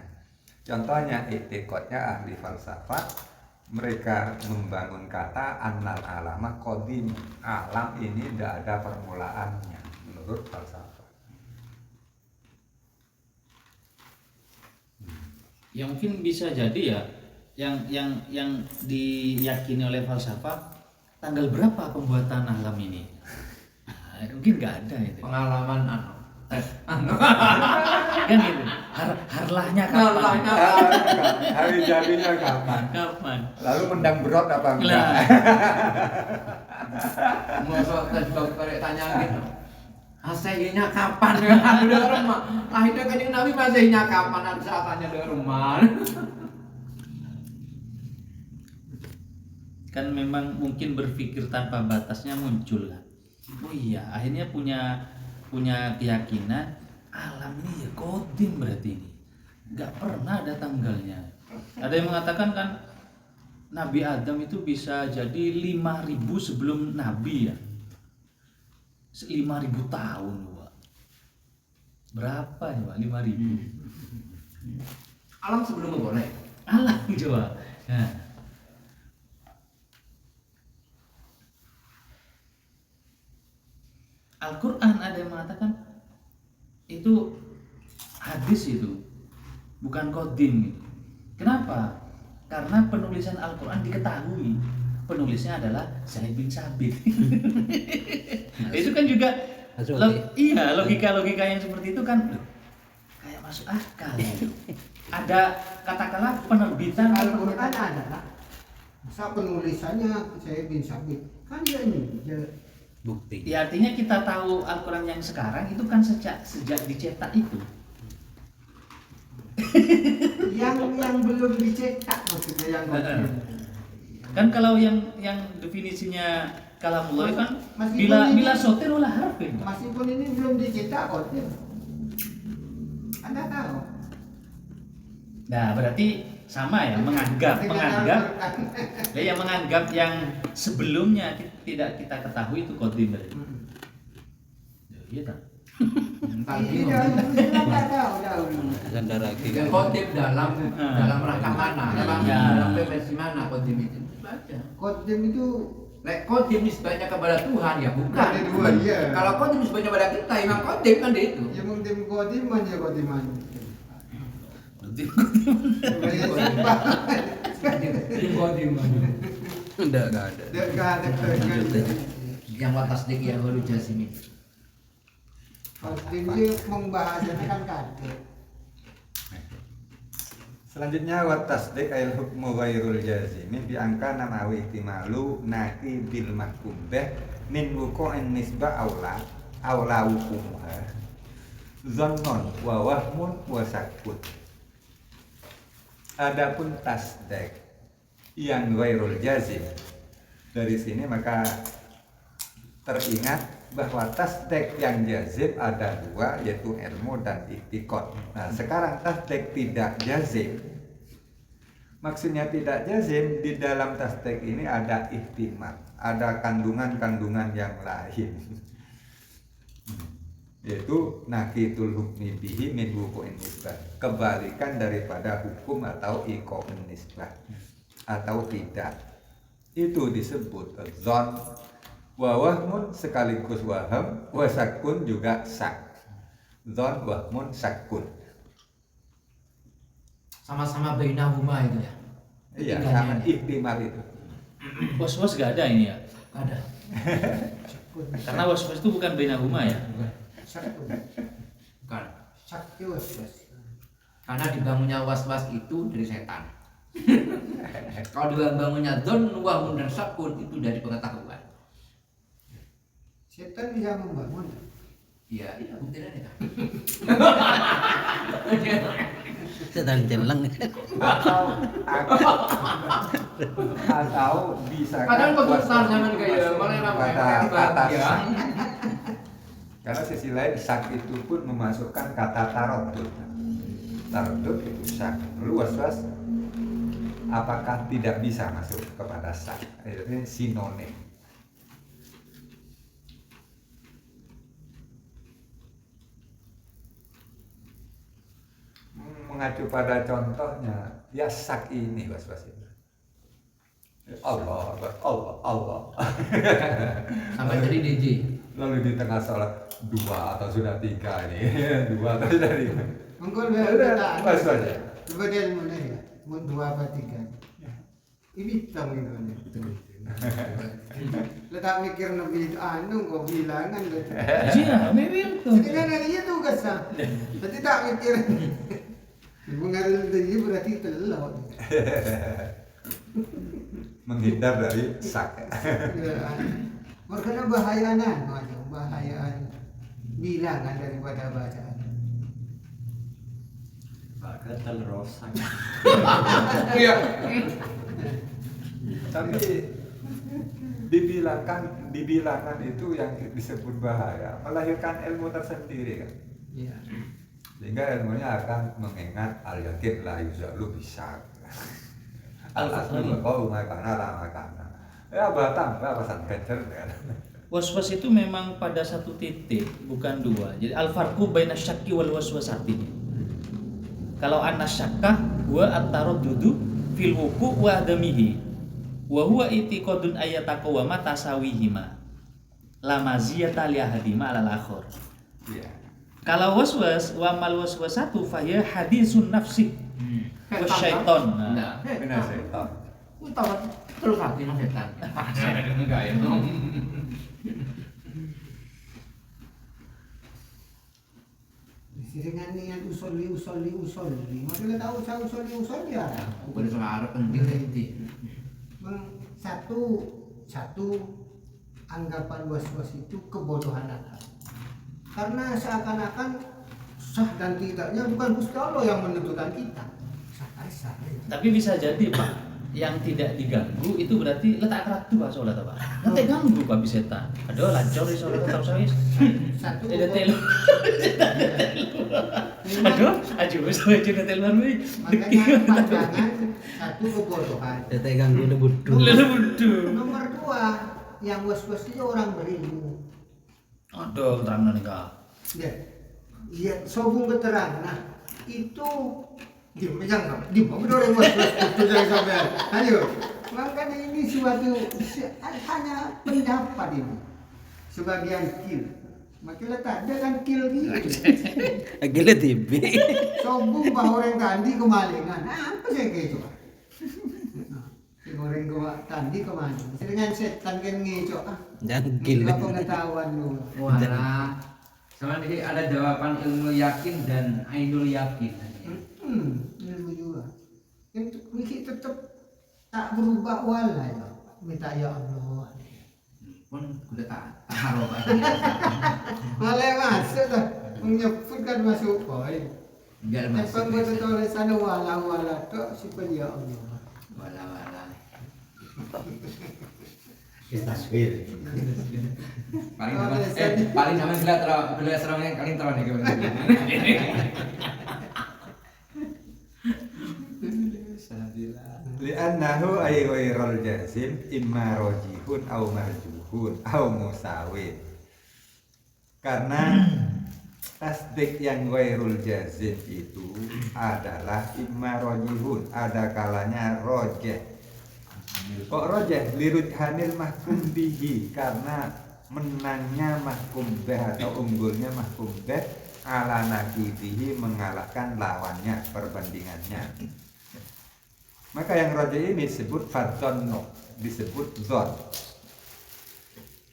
Contohnya iktikadnya ahli falsafat, mereka membangun kata annal alama qadim. Alam ini tidak ada permulaannya menurut falsafat. Ya mungkin bisa jadi ya yang diyakini oleh falsafah, tanggal berapa pembuatan alam ini? Nah, mungkin nggak ada itu. Pengalaman Kan gitu. Harlahnya kapan? Hari jadinya kapan? Kapan? Lalu mendang berot apa enggak? Lah. Masa dokter tanya gitu. Masehinya kapan? Udah rumah. Lahirnya Kanjeng Nabi masehinya kapan? Saat tanya di rumah. Kan memang mungkin berpikir tanpa batasnya muncul kan. Oh iya, akhirnya punya keyakinan alam ini ya qadim, berarti ini nggak pernah ada tanggalnya. Ada yang mengatakan kan Nabi Adam itu bisa jadi 5.000 sebelum Nabi ya. 5.000 tahun, Pak. Berapa ya, Pak? 5.000. Alam sebelum boleh. Alam coba. Nah. Al-Quran ada yang mengatakan itu hadis itu bukan qadim gitu. Kenapa? Karena penulisan Al-Quran diketahui penulisnya adalah Zaid bin Sabit. Itu kan juga logika yang seperti itu kan kayak masuk akal. Ada katakanlah penerbitan Al-Quran adalah masa penulisannya saya bin Sabit kan dia ini dia Bukti. ya, artinya kita tahu Al-Quran yang sekarang itu kan sejak dicetak itu. yang belum dicetak maksudnya yang Kan kalau yang definisinya kalamullah kan Meskipun bila ini- sotir olah harfin. meskipun ini belum dicetak kok dia. Anda tahu Nah, berarti sama ya, menganggap ya, yang menganggap yang sebelumnya tidak kita ketahui itu qadim berarti. Ya, iya tak? Ini nggak tahu Sandara Yang khotib dalam rangka mana? Ya. Dalam versi mana khotib itu? Baca. Qadim itu Lek khotib nisbahnya kepada Tuhan ya bukan. Ada dua, iya. Kalau khotib nisbahnya kepada kita, Imam khotib kan dia itu. yang mengdim qadiman ya qadiman. Enggak ada. Enggak ada. Yang watasdik ya baru jasimi. Qadim itu membahasanya kan kaget. Selanjutnya wa tasdiq ayil hukmu ghairul jazimi bi angka namawi ihtimalu naki bil mahkum bih min wuqu'in nisbah aula hukumuha zannon wa wahmun wa sakut. Adapun tasdiq yang ghairul jazim, dari sini maka teringat bahwa tasdiq yang jazim ada dua, yaitu ilmu dan iktikad. Nah, sekarang tasdiq tidak jazim, maksudnya tidak jazim, di dalam tasdiq ini ada ihtimal, ada kandungan-kandungan yang lain, yaitu naqitul hukmi bihi min wuqu'in nisbah, kebalikan daripada hukum atau iqa'un nisbah atau tidak. Itu disebut dzon. Wa wahmun sekaligus waham, wa sakun juga sak. Dzon, wahmun, sakun. Sama-sama bainahuma itu ya. Iya, Ketiganya sama ini. ihtimal itu. Was-was gak ada ini ya. Ada. Karena was-was itu bukan bainahuma ya. Syak tuh. Bukan. Syak itu was-was. Karena dibangunnya was-was itu dari setan. Kalau dibangunnya don wamun dan sakun itu dari pengetahuan. Setan bisa membangun. Iya, iya buktinya nih. Setan jenleng. atau bisa Kadang besar jangan kayak mana namanya kata ya. sak. Karena sisi lain sak itu pun memasukkan kata tarodud. Tarodud itu sak. Luas-luas apakah tidak bisa masuk kepada sak? Itu sinonim. Mengacu pada contohnya, ya sak ini was-was itu. Allah, Allah. Sampai jadi DJ. Lalu di tengah sholat 2 atau sudah 3 ini, 2 atau sudah 5. Mengkol Udah, was-was ya. Kemudian mana ya? Mau 2 apa 3? Ini hitam itu nih. Letak mikir nabi itu kau bilangan lo. Iya, memang tuh. Sebenarnya iya tugas ah. Tapi tak mikir. Mengalir dari berarti telur. Menghindar dari sak. Makanya bahayanan, bahayaan bilangan daripada bacaan. Maka telrosak. Iya. Tapi dibilangkan itu yang disebut bahaya, melahirkan ilmu tersendiri kan. Iya. Sehingga ilmunya akan mengingat al-yakin la yuzalu bisa. Al-aslu kau makana la makana. Ya batang, pesan pecer kan. Was-was itu memang pada satu titik, bukan dua. Jadi al-farqu baina syakki wal waswasati. Kalau anasyakka huwa at-taraddudu fil wuqu' wa adamihi. Wa huwa itiqadun ayataqawama tasawihima. La maziyata li ahadima 'alal akhar. Iya. Kalau waswas wa mal waswasatu fa hiya hadisun nafsi wa syaiton. Nah, Benar setan. tahu terus hati setan. Enggak ya. Dengan niat usolli. Makanya tahu saya usolli ya. Bukan soal Arab penting nanti. Satu anggapan was-was itu kebodohan akal. Karena seakan-akan sah dan tidaknya bukan Gusti Allah yang menentukan kita. Sah. Tapi bisa jadi Pak, yang tidak diganggu itu berarti letak kerak dua sholat Pak. Nanti ganggu Pak setan. Aduh lancor di sholat tetap sawis. Satu Ada telu. Aduh, sampai jadi telu nih. makanya pandangan satu kebodohan. Tete ganggu lebudu. Nomor 2 yang was-was itu orang berilmu. Aduh, terang nih Kak. Ya, sobung keterangan. Nah, itu jangan orang was-was itu jangan sampai. Ayo, makanya ini suatu hanya pendapat ini. Sebagian kil. Makanya tak ada kan kil gitu. Gila TV. Sombong bahwa orang tadi kemalingan. Apa sih kayak itu? Orang tadi kemalingan. Dengan setan kan ngecok. Jangan Gila gila. pengetahuan lu. Wah. Sama ini ada jawaban ilmu yakin dan ainul yakin. Ilmu juga. Itu tetap tak berubah wala ya. Minta ya Allah. Pun udah tak taruh kan. Malah masuk dah. Menyebut kan masuk poin. Biar masuk. Apa buat tulisan wala tu supaya ya Allah. Wala. Tasbih. Paling sama gila serang yang paling terang nih gimana. Li'annahu ay ghairul jazim imma rajihun au marjuhun au musawin. Karena tasdik yang ghairul jazim itu adalah imma rajihun, ada kalanya rojeh. Kok rojeh? Lirujhanil mahkum bihi, karena menangnya mahkum bih atau unggulnya mahkum bih ala nakibihi, mengalahkan lawannya, perbandingannya. Maka yang rojeh ini disebut fadzonno, disebut zon.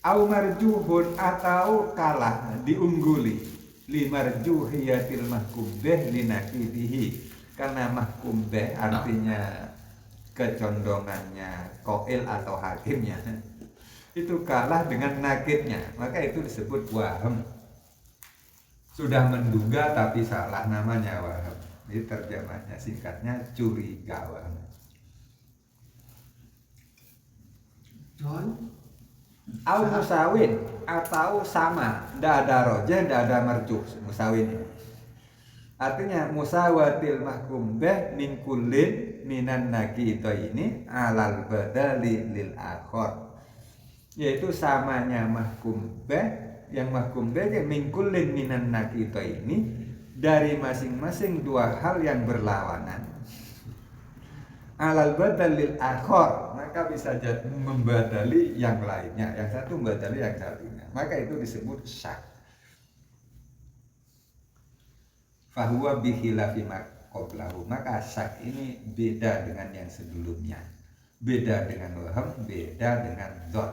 Au marjuhun atau kalah diungguli li marjuhiyatil mahkum bih linakidihi, karena mahkum bih artinya kecondongannya qail atau hakimnya itu kalah dengan nakidnya, maka itu disebut waham. Sudah menduga tapi salah, namanya waham. Ini terjemahnya, singkatnya curiga waham. Don Au musawin atau sama, ndak ada roja, ndak ada merjuh, musawin ini. Artinya musawatil mahkum bih min kullin minan nakito ini alal badali lil akhor, yaitu samanya mahkum bih, yang mahkum bih min kullin minan nakito ini dari masing-masing dua hal yang berlawanan alal badalil akhor, maka bisa jadi membadali yang lainnya, yang satu membadali yang satunya, maka itu disebut syak. Fahuwa bihilafi qablahu, maka syak ini beda dengan yang sebelumnya, beda dengan waham, beda dengan dzon.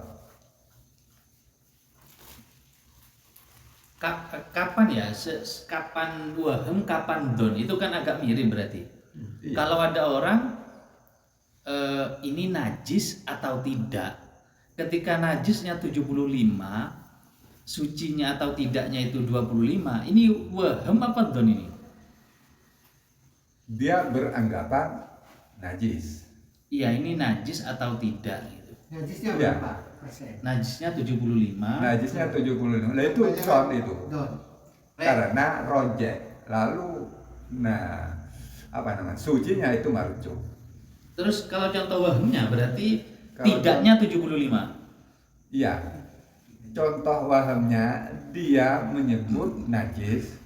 Kapan ya? Kapan waham, kapan don? Itu kan agak mirip berarti. Iya. Kalau ada orang ini najis atau tidak, ketika najisnya 75, sucinya atau tidaknya itu 25, ini waham apa don ini? Dia beranggapan najis. Iya, ini najis atau tidak gitu. najisnya Ya. berapa persen? Najisnya 75. Najisnya 75. Nah itu dzon itu. Don. Karena rojek. Lalu sucinya itu marjuh. Terus kalau contoh wahamnya berarti Kalau tidaknya 75. Iya. Contoh wahamnya, dia menyebut najis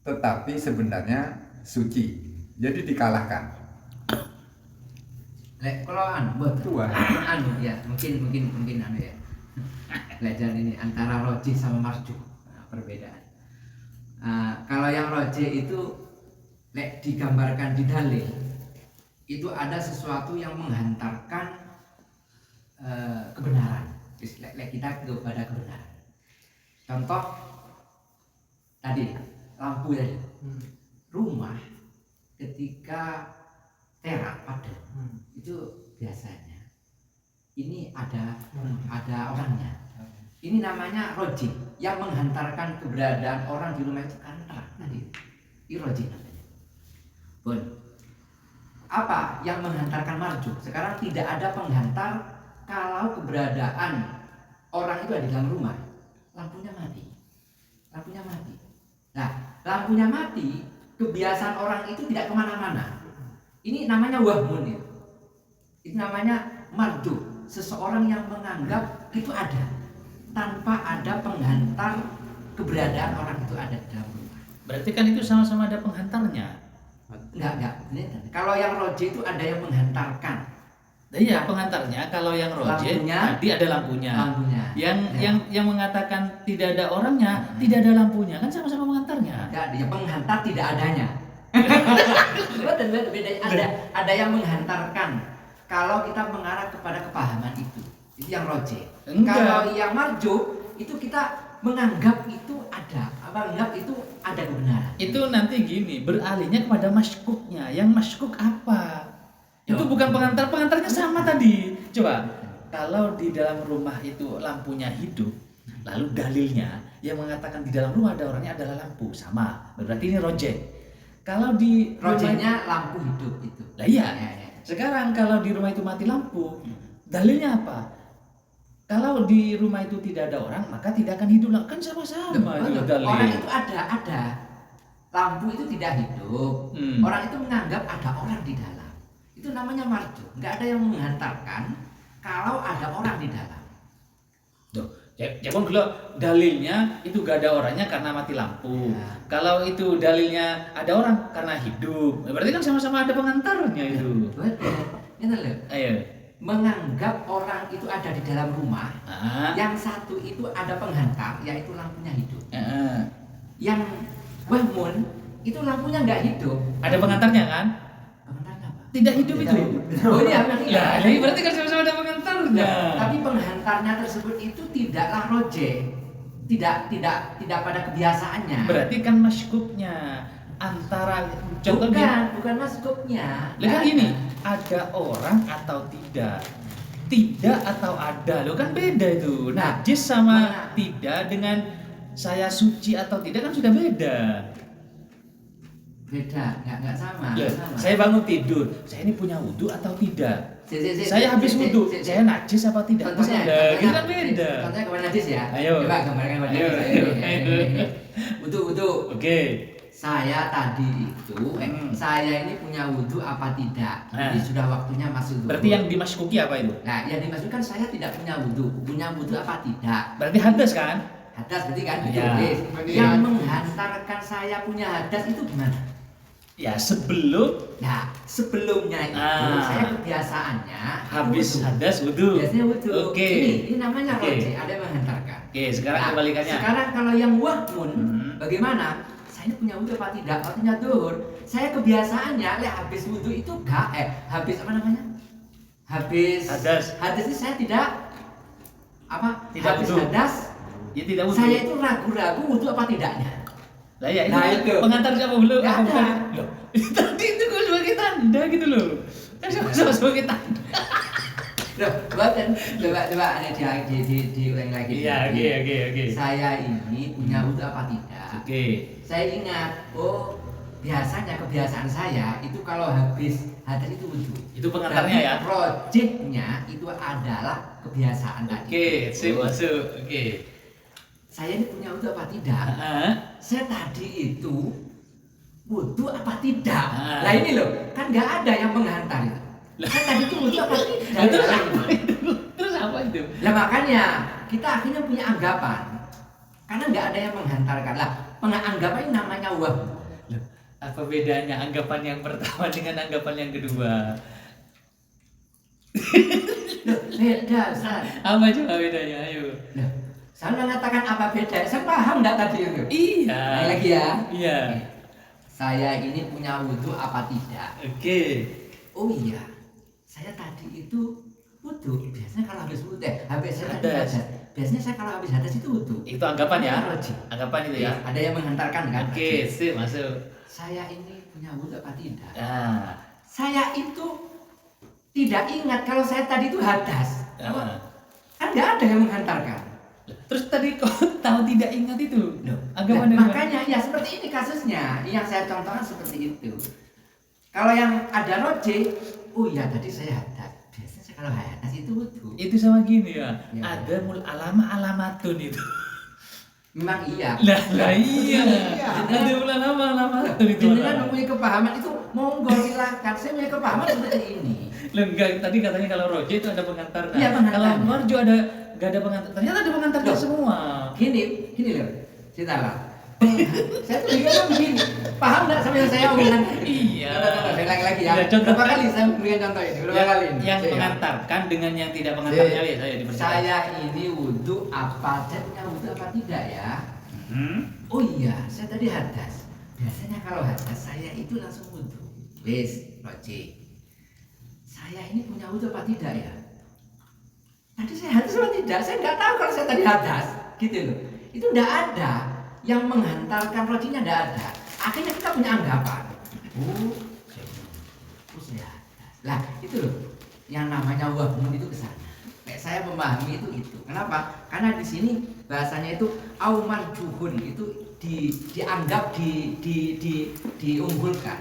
tetapi sebenarnya suci. Jadi dikalahkan. Lek kalau Tua. ya mungkin ya. Belajar ini antara roji sama marjuh. Perbedaan. Kalau yang roji itu lek digambarkan di dalil itu ada sesuatu yang menghantarkan kebenaran. Lek kita kepada kebenaran. Contoh tadi lampu tadi. Rumah ketika terak padam itu biasanya ini ada orangnya. Ini namanya roji yang menghantarkan keberadaan orang di rumah itu kan terang tadi. Ini roji namanya. Bon. Apa yang menghantarkan marjuh? Sekarang tidak ada penghantar kalau keberadaan orang itu ada di dalam rumah. Lampunya mati. Nah, lampunya mati, kebiasaan orang itu tidak kemana-mana. Ini namanya wahmun ya. Itu namanya marjuh. Seseorang yang menganggap itu ada tanpa ada penghantar keberadaan orang itu ada di dalam rumah. Berarti kan itu sama-sama ada penghantarnya. Enggak. Kalau yang roji itu ada yang menghantarkan. Iya, penghantarnya kalau yang roje Lampunya. tadi ada lampunya. Ya. Yang mengatakan tidak ada orangnya, tidak ada lampunya, kan sama-sama penghantarnya. Enggak, dia penghantar tidak adanya. Beda. Ada yang menghantarkan. Kalau kita mengarah kepada kepahaman itu yang roje. Enggak. Kalau yang marjuh itu kita menganggap itu ada, menganggap itu ada kebenaran. Itu nanti gini, beralihnya kepada maskuknya. Yang maskuk apa? Itu bukan pengantar, pengantarnya sama tadi. Coba, kalau di dalam rumah itu lampunya hidup, lalu dalilnya yang mengatakan di dalam rumah ada orangnya adalah lampu, sama. Berarti ini roje. Kalau di Rojenya lampu hidup itu. lah iya. Ya. Sekarang kalau di rumah itu mati lampu, dalilnya apa? Kalau di rumah itu tidak ada orang, maka tidak akan hidup. Kan sama-sama itu dalil. Orang itu ada. Lampu itu tidak hidup. Orang itu menganggap ada orang di dalam. Itu namanya marjuh. Nggak ada yang menghantarkan kalau ada orang di dalam. Tuh, jangan dulu dalilnya itu gak ada orangnya karena mati lampu. Ya. Kalau itu dalilnya ada orang karena hidup, berarti kan sama-sama ada pengantarnya itu. Betul. Ini loh. Ayo. Menganggap orang itu ada di dalam rumah. Ah. Yang satu itu ada penghantar, yaitu lampunya hidup. Ah. Yang wahmun itu lampunya nggak hidup. Ada pengantarnya kan? Penghantar apa? Tidak hidup itu. Oh iya, memang iya. Ya, ini berarti kan sama-sama ada pengantarnya. Tapi penghantarnya tersebut itu tidaklah roje, tidak pada kebiasaannya. Berarti kan maskubnya antara contohnya Bukan maskubnya. Lah kan gini, ada orang atau tidak. Tidak atau ada, lo kan beda itu. Najis sama tidak dengan saya suci atau tidak kan sudah beda. Beda, nggak sama. Loh, sama. saya bangun tidur, saya ini punya wudhu atau tidak? Si. Saya habis wudhu, saya najis apa tidak? Contohnya, Itu kan beda. Contohnya kepada najis ya. Ayo. Coba gambarkan kepada Ayo. najis. Wudhu. Oke. Saya tadi itu, saya ini punya wudhu apa tidak? Jadi sudah waktunya masuk wudhu. Berarti yang dimaskuki apa itu? Nah, yang dimasukkan saya tidak punya wudhu apa tidak? Berarti hadas kan? Hadas berarti kan? Ya. Yes. Yang menghantarkan saya punya hadas itu gimana? Ya sebelum Nah, sebelumnya itu saya kebiasaannya habis wudhu. hadas wudhu. Biasanya wudhu. Oke. Ini namanya Oke. roji, ada yang menghantarkan. Oke, sekarang Nah, kebalikannya. Sekarang kalau yang wahmun, bagaimana? Saya ini punya wudhu apa tidak? Waktunya duhur. Saya kebiasaannya, habis wudhu itu habis apa namanya? Habis Hadas. itu saya tidak Tidak habis wudhu. hadas. Ya tidak wudhu. Saya itu ragu-ragu wudhu apa tidaknya. Lah ya, Nah, itu itu. pengantar siapa belum? Nggak Apa ada. bukan? Loh, tadi itu gue sebagai tanda gitu loh. Kan sama sebagai tanda. Loh, buatan coba ada diulang lagi. Iya, oke. Saya ini punya wudhu apa tidak? Oke. Saya ingat, biasanya kebiasaan saya itu kalau habis hadas itu wudhu. Itu pengantarnya ya. Rojihnya itu adalah kebiasaan tadi. Oke, sip masuk. Oke. Saya ini punya wudhu apa tidak? Saya tadi itu wudhu apa tidak? Lah ini loh, kan nggak ada yang menghantar itu. Saya tadi itu wudhu apa tidak? Terus apa itu? Terus apa itu? Lah makanya kita akhirnya punya anggapan, karena nggak ada yang menghantarkan. Lah anggapan ini namanya wahmu. Loh, apa bedanya anggapan yang pertama dengan anggapan yang kedua? Loh, beda, Ustaz. Apa coba bedanya? Ayo. Loh, saya mengatakan apa beda? Saya paham nggak tadi itu? Iya. Nah, lagi ya. Iya. Saya ini punya wudhu apa tidak? Oke. Oh iya, saya tadi itu wudhu. Biasanya kalau habis wudhu, habis saya tadi Hadas. hadas. Biasanya saya kalau habis hadas itu wudhu. Itu anggapan ya? Roji. Anggapan itu ya. Ada yang menghantarkan kan? Oke, sip masuk. Saya ini punya wudhu apa tidak? Nah. Saya itu tidak ingat kalau saya tadi itu hadas. Nah. Kan nggak ada yang menghantarkan. Terus tadi kok tahu tidak ingat itu? Loh, Anggapan nah, dari makanya ya seperti ini kasusnya. Yang saya contohkan seperti itu. Kalau yang ada roje, oh iya tadi saya hadas. Biasanya saya kalau hadas itu wudhu. itu sama gini ya. Ya. Ada alamatun itu. Memang iya. Lah iya. Iya. Ada alamatun itu. Jenengan mempunyai kepahaman itu monggo silakan. Saya punya kepahaman seperti ini. Lah enggak, tadi katanya kalau roje itu ada pengantarnya. Iya, pengantarnya. Kalau marjo enggak ada pengantar. Ternyata ada pengantarnya Loh. semua. Gini loh, cerita lah. Saya tuh juga begini, paham nggak sama yang saya omongkan? Iya. Contoh, saya lagi ya. Iya, contoh. Berapa kali saya memberikan contoh ini? Berapa kali ini? Yang Saya. mengantarkan dengan yang tidak mengantarnya ya, saya dipercaya. Saya ini wudhu apa? Saya punya wudhu apa tidak ya? Oh iya, saya tadi hadas. Biasanya kalau hadas saya itu langsung wudhu. Wes, roji. Saya ini punya wudhu apa tidak ya? Tadi saya hadas apa tidak? Saya nggak tahu kalau saya tadi hadas, gitu loh. Itu nggak ada yang menghantarkan rojinya, nggak ada. Akhirnya kita punya anggapan. Saya hadas. Lah itu loh, yang namanya wahmun itu kesana. Kayak saya memahami itu. Kenapa? Karena di sini bahasanya itu aumar juhun itu dianggap diunggulkan.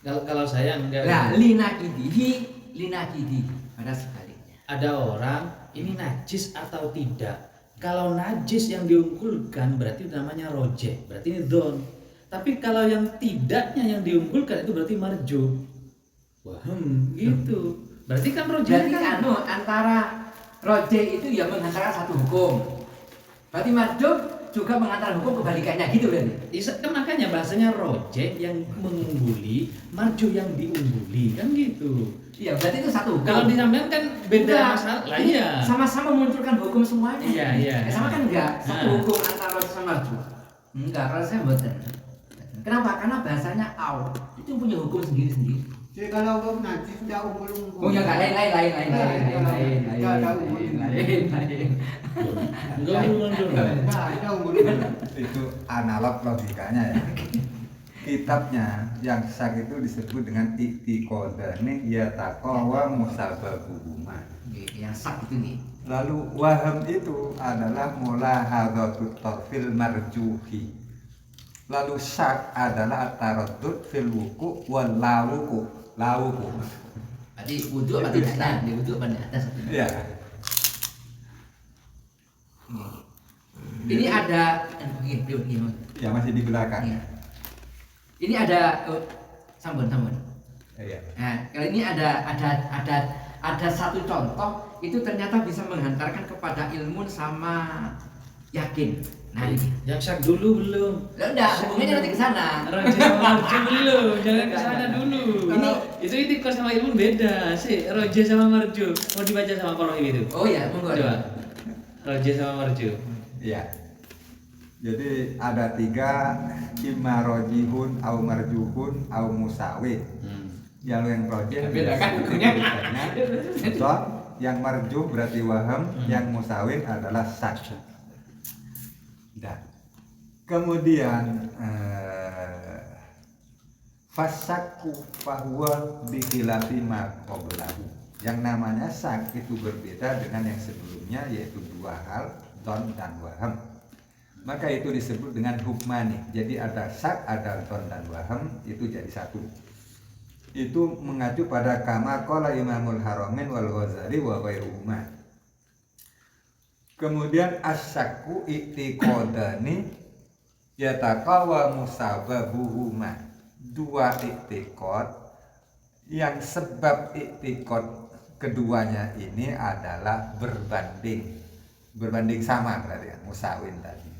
Kalau saya enggak. Nah, linakidihi pada sebaliknya. Ada orang ini najis atau tidak. Kalau najis yang diunggulkan berarti namanya rojeh, berarti ini don. Tapi kalau yang tidaknya yang diunggulkan itu berarti marjo. Gitu. Berarti kan rojeh Berarti kan antara rojeh itu ya menghantarkan satu hukum. Berarti marjo juga mengantar hukum kebalikannya gitu berarti. kan makanya bahasanya rojeh yang mengungguli, marjo yang diungguli kan gitu. Iya, berarti itu satu hukum. Kalau disampaikan kan beda Enggak, masalah. Lah ini iya. sama-sama memunculkan hukum semuanya. Iya. Sama kan enggak? Satu Nah. hukum antara rojeh sama marjo. Enggak, kalau saya mboten. Kenapa? Karena bahasanya au itu punya hukum sendiri-sendiri. Jadi kalau nanti sudah umur-umur. Oh ya nggak lain. Nggak ada umur. Enggak dulu. Nggak ada umur-umur. Itu analog logikanya ya. Kitabnya yang sak itu disebut dengan i'tiqadani ya taqwa musababuhuma. Yang sak itu nih. Lalu waham itu adalah mulahadhatut tarfil marjuhi. Lalu syak adalah at-taraddud fil wuku wal lawuku. Berarti wudhu apa tidak? Nah, di wudhu apa di atas? Ya. Ini ada, Ya masih di belakang. Iya. Ini ada sambun. Iya. Nah, kalau ini ada satu contoh itu ternyata bisa menghantarkan kepada ilmu sama yakin. Nah ini. Yang sak dulu belum. Lah udah, hubungannya nanti ke sana. Roja sama marju belum, jangan ke sana dulu. Ini Itu itikad sama ilmu beda sih. Roja sama marju mau dibaca sama Parohim itu. oh ya, monggo. Coba. Roja sama marju. Iya. Jadi ada 3, imma rojihun, au marjuhun, au musawid. Yang rojih Beda kan hukumnya? So, yang marjuh berarti waham, yang musawid adalah sak. Dan kemudian fasakku fahuwa bikhilafi ma qablahu. Yang namanya sak itu berbeda dengan yang sebelumnya, yaitu 2 hal, don dan waham. Maka itu disebut dengan hukmani. Jadi ada sak, ada don dan waham, itu jadi satu. Itu mengacu pada kama qala Imamul Haramain wal Ghazali wa ghairuhuma. Kemudian as-sakku i'tiqadani yataqawa musababuhuma. 2 i'tiqad yang sebab i'tiqad keduanya ini adalah berbanding sama berarti kan, musawin tadi.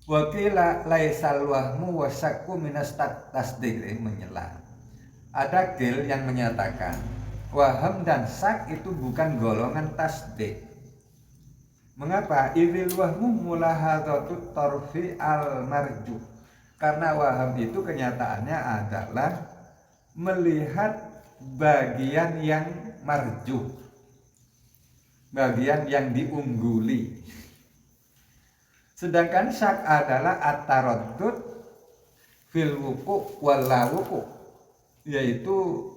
Wakila laisal wahmu wasakku minas tasdik, menyela. Ada qil yang menyatakan waham dan sak itu bukan golongan tasdik. Mengapa? Idzil wahmu mulahadhatut tarfi al marjuh. Karena waham itu kenyataannya adalah melihat bagian yang marjuh, bagian yang diungguli. Sedangkan syak adalah at-taraddud fil wuku' wal lawuku, yaitu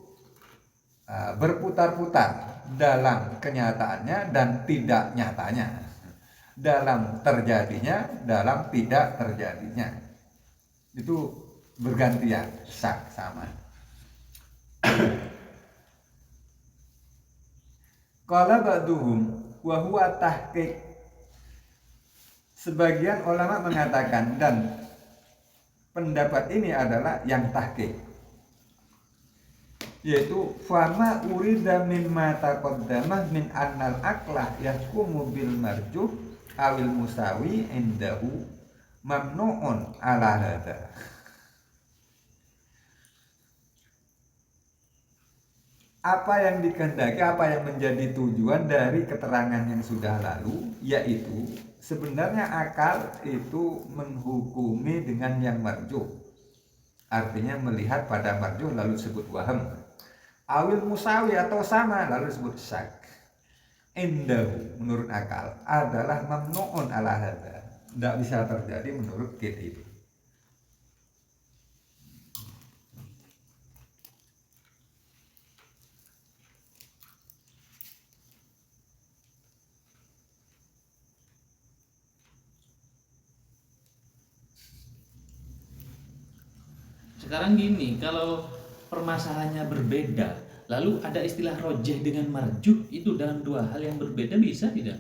berputar-putar dalam kenyataannya dan tidak nyatanya, dalam terjadinya, dalam tidak terjadinya. Itu bergantian, syak sama. Qala ba'duhum wa huwa tahqiq. Sebagian ulama mengatakan dan pendapat ini adalah yang tahqiq, yaitu fama urida mimma taqaddamah min annal aqlah yahkumu bil marjuh awil musawi indahu mamnu'un ala hadza. Apa yang dikehendaki, apa yang menjadi tujuan dari keterangan yang sudah lalu, yaitu sebenarnya akal itu menghukumi dengan yang marjuh, artinya melihat pada marjuh lalu disebut waham, awil musawi atau sama lalu disebut syak. Indahu menurut akal adalah mamnu'un ala hadza, tidak bisa terjadi menurut kita itu. Sekarang gini, kalau permasalahannya berbeda, lalu ada istilah rojeh dengan marjuh, itu dalam 2 hal yang berbeda bisa tidak?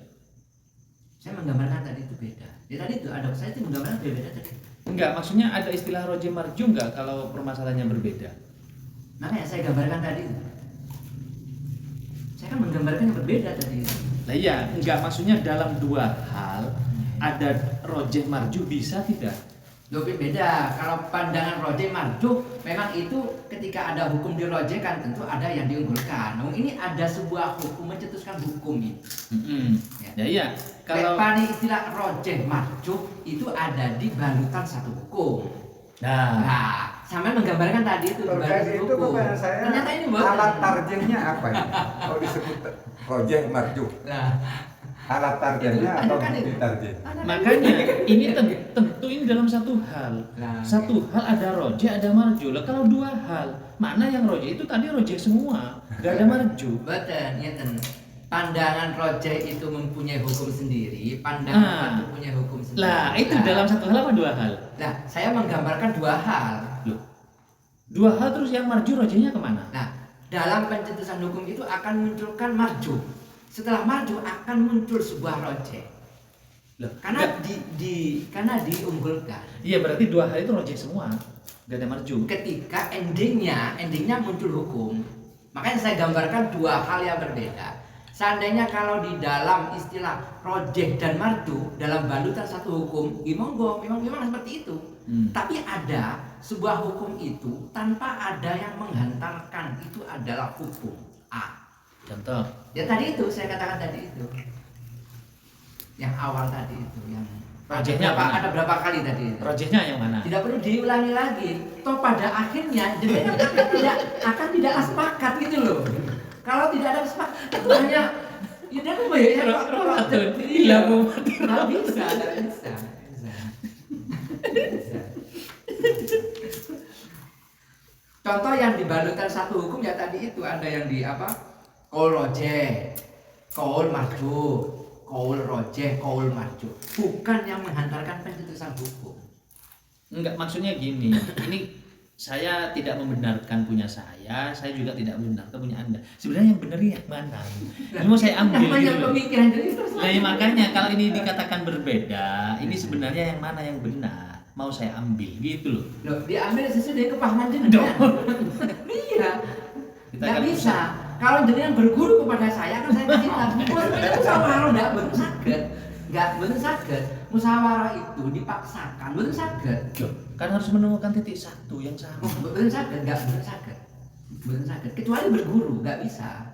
Saya menggambarkan tadi itu beda. Ya tadi itu ada saya itu menggambarkan beda tadi. Enggak, maksudnya ada istilah rojeh marjuh enggak kalau permasalahannya berbeda? Makanya saya gambarkan tadi itu. Saya kan menggambarkan yang berbeda tadi. Nah iya, enggak, maksudnya dalam 2 hal ada rojeh marjuh bisa tidak? Lebih beda. Kalau pandangan rojeh marjuh, memang itu ketika ada hukum dirojehkan tentu ada yang diunggulkan. Nah, ini ada sebuah hukum mencetuskan hukum ini. Ya iya, kalau Pani istilah rojeh marjuh itu ada di balutan satu hukum. nah Nah, sama menggambarkan tadi itu Terjadi itu hukum. pertanyaan saya, Ternyata ini bukan. alat tarjihnya apa ini? Kalau disebut rojeh marjuh, Nah, alat tarjihnya Itu, atau kan itu. bukti tarjih? Makanya ini tentu ini dalam satu hal. Nah, Satu hal ada roje, ada marju. Lah kalau dua hal, mana yang roje itu tadi roje semua, gak ada marju. betul, ya kan. Pandangan rojeh itu mempunyai hukum sendiri, pandangan marju punya hukum sendiri. Lah itu Nah, dalam satu hal apa dua hal? Nah, saya menggambarkan dua hal. Loh, dua hal terus yang marju rojenya kemana? Nah, dalam pencetusan hukum itu akan munculkan marju. Setelah marju akan muncul sebuah rojeh. Loh, Karena nggak- karena diunggulkan. iya berarti dua hal itu roje semua, gak ada marju. Ketika endingnya muncul hukum. Makanya saya gambarkan dua hal yang berbeda. Seandainya kalau di dalam istilah rojeh dan marju dalam balutan satu hukum, monggo, memang seperti itu. Tapi ada sebuah hukum itu tanpa ada yang menghantarkan, itu adalah hukum A. Contoh, Ya tadi itu saya katakan tadi itu, yang awal tadi itu, yang Rojehnya mana? ada berapa kali tadi itu. rojehnya yang mana? Tidak perlu diulangi lagi. Toh pada akhirnya jenengan akan tidak sepakat gitu loh. Kalau tidak ada sepakat, hanya ya dia kan bayarnya Ramadan, iya, iya, nggak bisa, nggak bisa. Contoh yang dibalutkan satu hukum ya tadi itu ada yang di apa? Qaul rojeh, qaul marju, qaul rojeh, qaul marju. Bukan yang menghantarkan pencetusan hukum. Enggak, maksudnya gini, ini saya tidak membenarkan punya saya juga tidak membenarkan punya Anda. Sebenarnya yang benar yang mana? Ini mau saya ambil Namanya gitu loh. pemikiran jadi terus. Nah, ya makanya kalau ini dikatakan berbeda, ini sebenarnya yang mana yang benar? Mau saya ambil gitu loh. Loh, diambil sesuai dengan kepahaman jenengan. Iya. Kita Nggak kan bisa. Kalau jenengan berguru kepada saya kan saya kasih tahu. Maksudnya musyawarah nggak bener saged. Nggak bener saged. Musyawarah itu dipaksakan bener saged. Loh, kan harus menemukan titik satu yang sama. Bener saged, nggak bener saged. Bener saged. Kecuali berguru nggak bisa.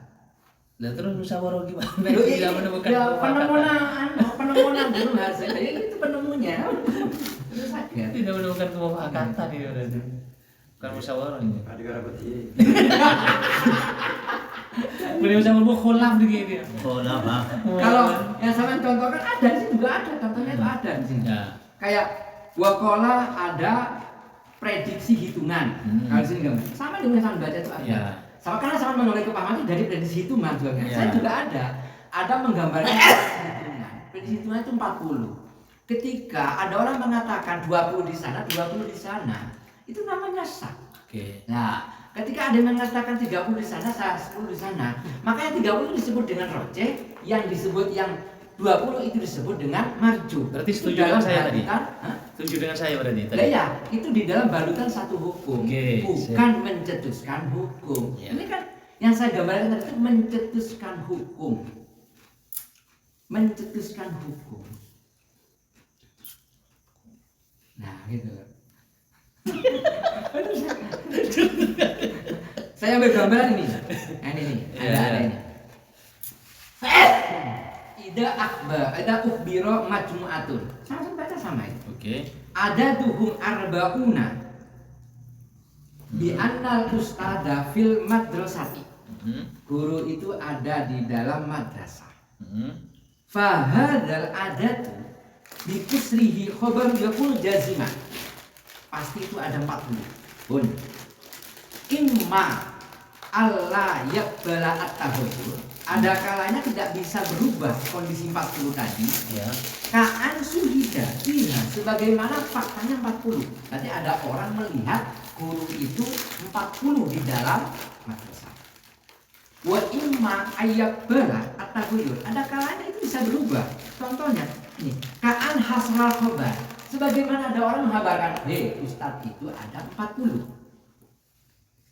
Lah terus musyawarah gimana? Loh, Tidak menemukan ya, kemufakatan. penemuan guru hasil. Ya, itu penemunya. Bener saged. Tidak menemukan kemufakatan ini berarti. Bukan musyawarah ini. Ada gara beti. Beliau sama mau khulaf begini. Oh, lama. Kalau yang sama contohkan ada di sini juga ada, contohnya itu ada di sini. Ya. Kayak wakola ada prediksi hitungan. Kalau di sini enggak sama dengan yang baca itu ada. Ya. Sama karena sama mengenai kepahaman itu dari prediksi hitungan juga. Ya. Saya juga ada menggambarkan prediksi hitungan. Prediksi hitungan itu 40. Ketika ada orang mengatakan 20 di sana, 20 di sana, itu namanya sah. Oke. Nah, ketika ada yang mengatakan 30 di sana, 10 di sana, maka yang 30 disebut dengan rojeh, yang disebut yang 20 itu disebut dengan marju. Berarti Itu setuju dengan dalam saya tadi? balutan, hah? Setuju dengan saya berarti tadi. Lah ya, itu di dalam balutan satu hukum, Oke, bukan mencetuskan hukum. Ya. Ini kan yang saya gambarkan tadi itu mencetuskan hukum. Mencetuskan hukum. Nah, gitu. Saya ambil gambaran ini. Nah, ini nih, ada ini. Ida akbar, ada ukhbiro majmu'atun. Sama baca sama itu. Oke. Ada tuhum arbauna bi annal ustada fil madrasati. Guru itu ada di dalam madrasah. Fahadal adatu bi kusrihi khobar yakul jazimah. Pasti itu ada 40. Bun. Imma Allah yaqbala at-tahayyur. Ada kalanya tidak bisa berubah kondisi 40 tadi. Ya. Ka'an suhida iya, sebagaimana faktanya 40. Berarti ada orang melihat guru itu 40 di dalam madrasah. Wa imma ayyabala at-tahayyur. Ada kalanya itu bisa berubah. Contohnya ini, ka'an hasral khobar. Sebagaimana ada orang menghabarkan, Ustadz itu ada 40.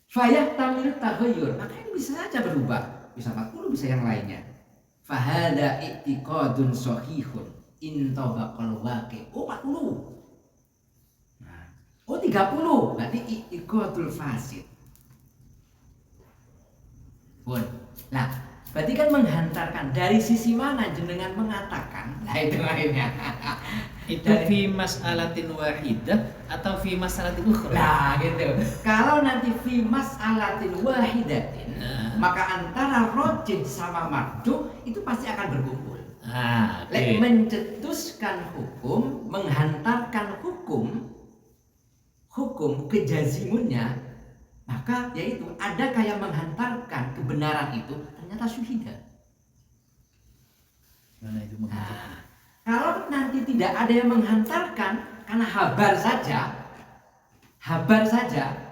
Fayah tamil tahayyur, maka ini bisa saja berubah. Bisa 40, bisa yang lainnya. Fahada i'tiqadun sahihun intabaqal waqi'. Oh 40. Nah, oh 30, berarti i'tiqadul fasid. Pun. Nah, berarti kan menghantarkan dari sisi mana jenengan mengatakan. Nah, itu lainnya. Itu fi mas'alatin wahidah atau fi mas'alatin ukhra? Nah gitu. Kalau nanti fi mas'alatin wahidatin, maka antara rojih sama marjuh itu pasti akan berkumpul. Ah, oke. Lek mencetuskan hukum, menghantarkan hukum ke jazimunnya, maka yaitu ada kayak menghantarkan kebenaran itu ternyata syuhida. Mana itu menghantar? Nah, kalau nanti tidak ada yang menghantarkan karena habar saja,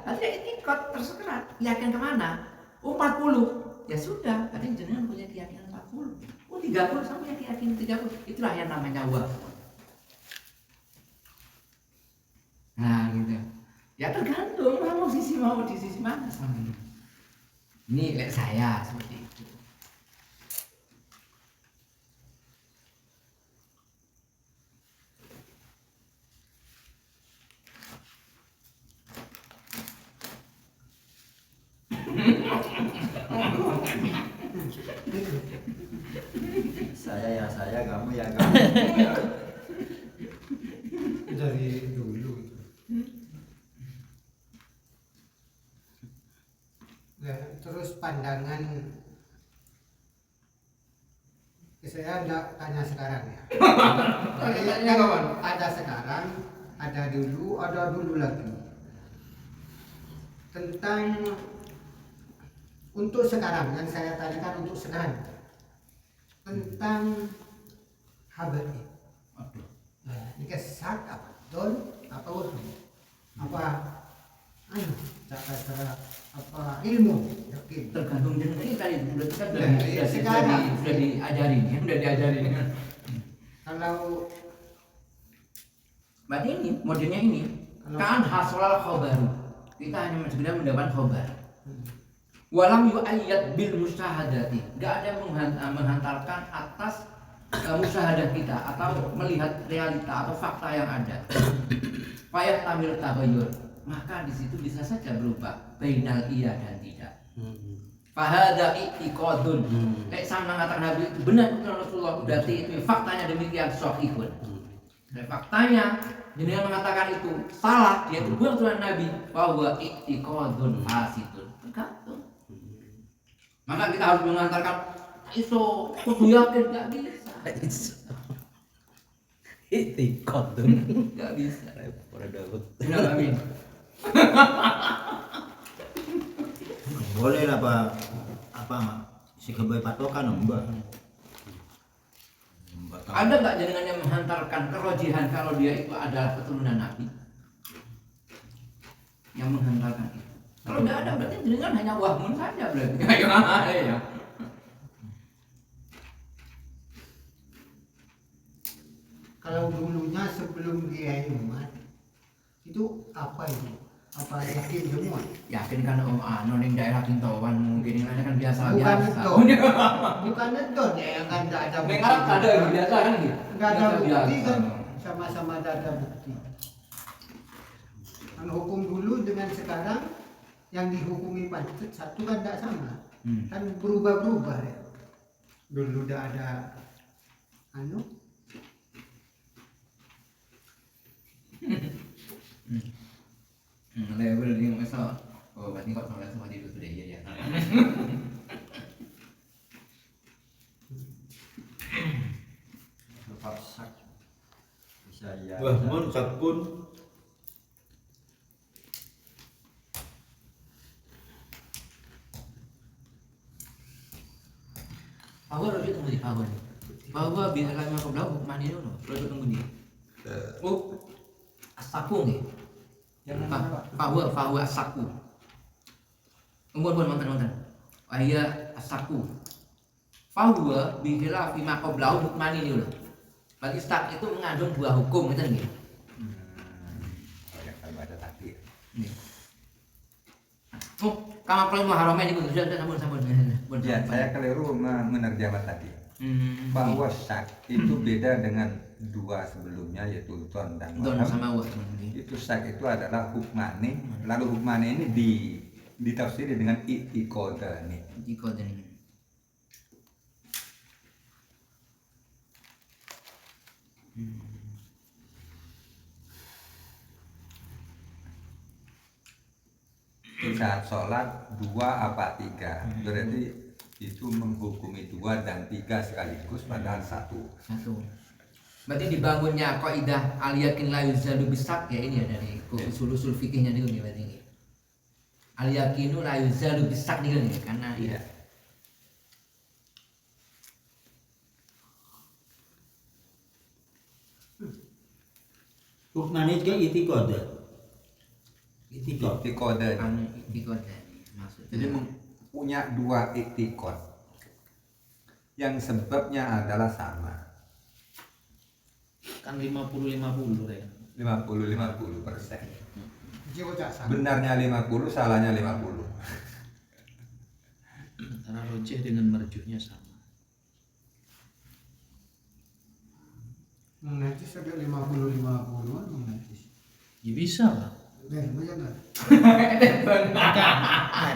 berarti ya ikut tersekerat, yakin kemana? 40, ya sudah, berarti jenengan punya keyakinan 40. 30 sama ya keyakinan 30, itulah yang namanya wahyu. Nah gitu. Ya tergantung mau di sisi mana sama ini. Ini lek saya seperti itu. Saya, kamu ya kamu. Dari dulu itu. Nah, terus pandangan saya enggak tanya sekarang ya. Tanya kapan? Ada sekarang, ada dulu lagi. Tentang untuk sekarang yang saya tanyakan untuk sekarang tentang habari. Nah, ini kesak apa don apa wahyu apa cara apa ilmu yakin Tergantung jenengan ini tadi berarti kan Nah, iya, sekarang. sudah diajarin. kalau Berarti ini modelnya ini kan hasolal khobaru. Kita hanya sekedar mendapat khobar. Walam yu'ayyad bil musyahadati. Enggak ada menghantarkan atas musyahadah kita atau melihat realita atau fakta yang ada. Payah tamil tabayyur. Maka di situ bisa saja berubah bainal iya dan tidak. Fahada i'tiqadun. Lek sama mengatakan Nabi itu benar Rasulullah, berarti itu faktanya demikian sahihun. Dan faktanya jenengan mengatakan itu salah, dia itu bukan sunnah Nabi, bahwa i'tiqadun fasidun. Tergantung. Maka kita harus mengantarkan iso kudu yakin enggak bisa. Itikot tuh. Enggak bisa. Pada Daud. Benar amin. Boleh lah apa sebagai patokan mbak. Ada enggak jenengan yang menghantarkan kerojihan kalau dia itu adalah keturunan Nabi? Yang menghantarkan itu. Kalau enggak ada berarti jenengan hanya wahmun saja berarti. Ya. kalau dulunya sebelum dia umat itu apa itu apa yakin semua Yakin kan ning daerah Kintawan mungkin ini kan biasa. bukan itu ya kan tidak ada Ning Arab ada yang biasa kan gitu. nggak ada bukti Biasa. kan sama-sama tidak ada bukti kan hukum dulu dengan sekarang yang dihukumi pancet satu kan tidak sama kan berubah-berubah ya dulu udah ada Level yang misal berarti kok sholat sama itu sudah iya ya. Faksak bisa ya. Wahmun sakun Bahwa harus tunggu di bahwa nih. Bahwa bila kami mau belau mana itu no, harus tunggu dia. Oh, asaku nih. Bahwa asaku. Umur mantan. Ayah asaku. Bahwa bila kami mau belau mana ini loh. Bagi stak itu mengandung dua hukum itu nih. Kalau baca takdir. Oh, kamu paling mengharamkan itu sudah sambung. Ya, saya keliru menerjemah tadi. Bahwa syak itu beda dengan dua sebelumnya yaitu don dan Don waham. sama wah. Itu syak itu adalah hukmane, lalu hukmane ini ditafsiri dengan i'tiqadani. Jika dan saat sholat 2 apa 3, berarti itu menghukumi 2 dan 3 sekaligus padahal 1. Satu. Berarti dibangunnya kaidah al yakin la yuzalu bisak ya, ini ya dari usul-usul fikihnya dulu nih berarti ini. Al yakinu la yuzalu bisak nih karena ya. Hukmanya juga itikad. Itikad. Iktikode. Anu iktikad tadi maksudnya. Jadi punya 2 iktikod yang sebabnya adalah sama, Kan 50-50 ya. 50-50%. Jiwa jasa. Benarnya 50, salahnya 50. Antara rojih dengan marjuhnya sama. Najis ada 50-50-an najis. Ya bisa lah. Banyak nggak?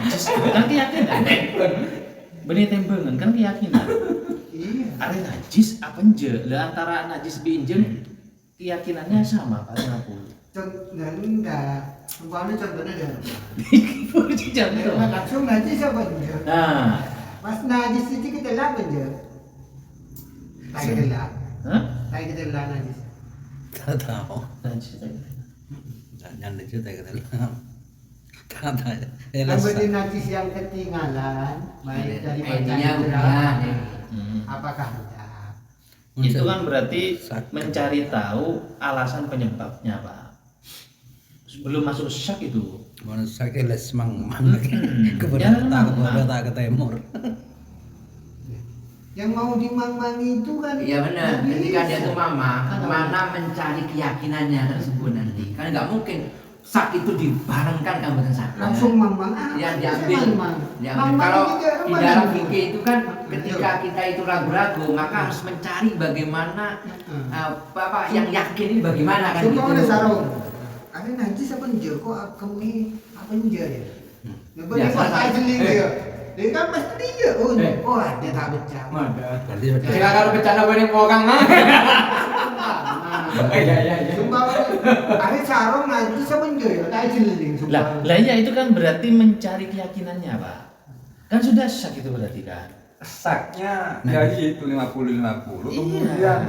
Najis kan keyakinan. Benih tembengan kan keyakinan. Iya. Are najis apa enje? Lah antara najis binjem keyakinannya sama Pak 50. Contohnya enggak. Umpamanya contohnya ada. Contoh. Langsung najis apa enggak? Nah, Mas najis itu kita lah enggak? Tak kita lah. hah? Tak kita lah najis. Tak tahu. Najis tadi. Jangan cerita kita lah. Kata Kan berarti najis yang ketinggalan baik dari Intinya pandangan bukan. jelas, Hmm. apakah enggak? Itu kan berarti Sak. mencari tahu alasan penyebabnya, Pak. Sebelum masuk syak itu. Mana sakit les mang Ya, kepada tak memang. kepada tak ke timur. Yang mau dimang-mangi itu kan Iya benar. nggak Ketika dia bisa. tuh mama, Kan mana mencari keyakinannya tersebut nanti. Kan nggak mungkin sak itu dibarengkan kan betul sak. langsung mang-mang Yang bisa diambil. mang-mang. Diambil. Mang-mang Kalau juga di mana dalam itu? fikih itu kan ketika kita itu ragu-ragu, maka harus mencari bagaimana apa yang yakin ini bagaimana kan Sumpah ada gitu. sarung. Ada najis apa enggak kok kamu apa enggak ya? Nah, Ya, bagi pas sama. jeling dia. Dia kan pasti dia. Oh, ada tak pecah. Berarti Jika kalau bercanda bareng pokang mah. Iya. Sumpah ada sarung najis apa enggak ya? Tak jeling sumpah. Lah ya itu kan berarti mencari keyakinannya, Pak. Kan sudah syak itu berarti kan. Saknya dari itu 50-50. Iya. Kemudian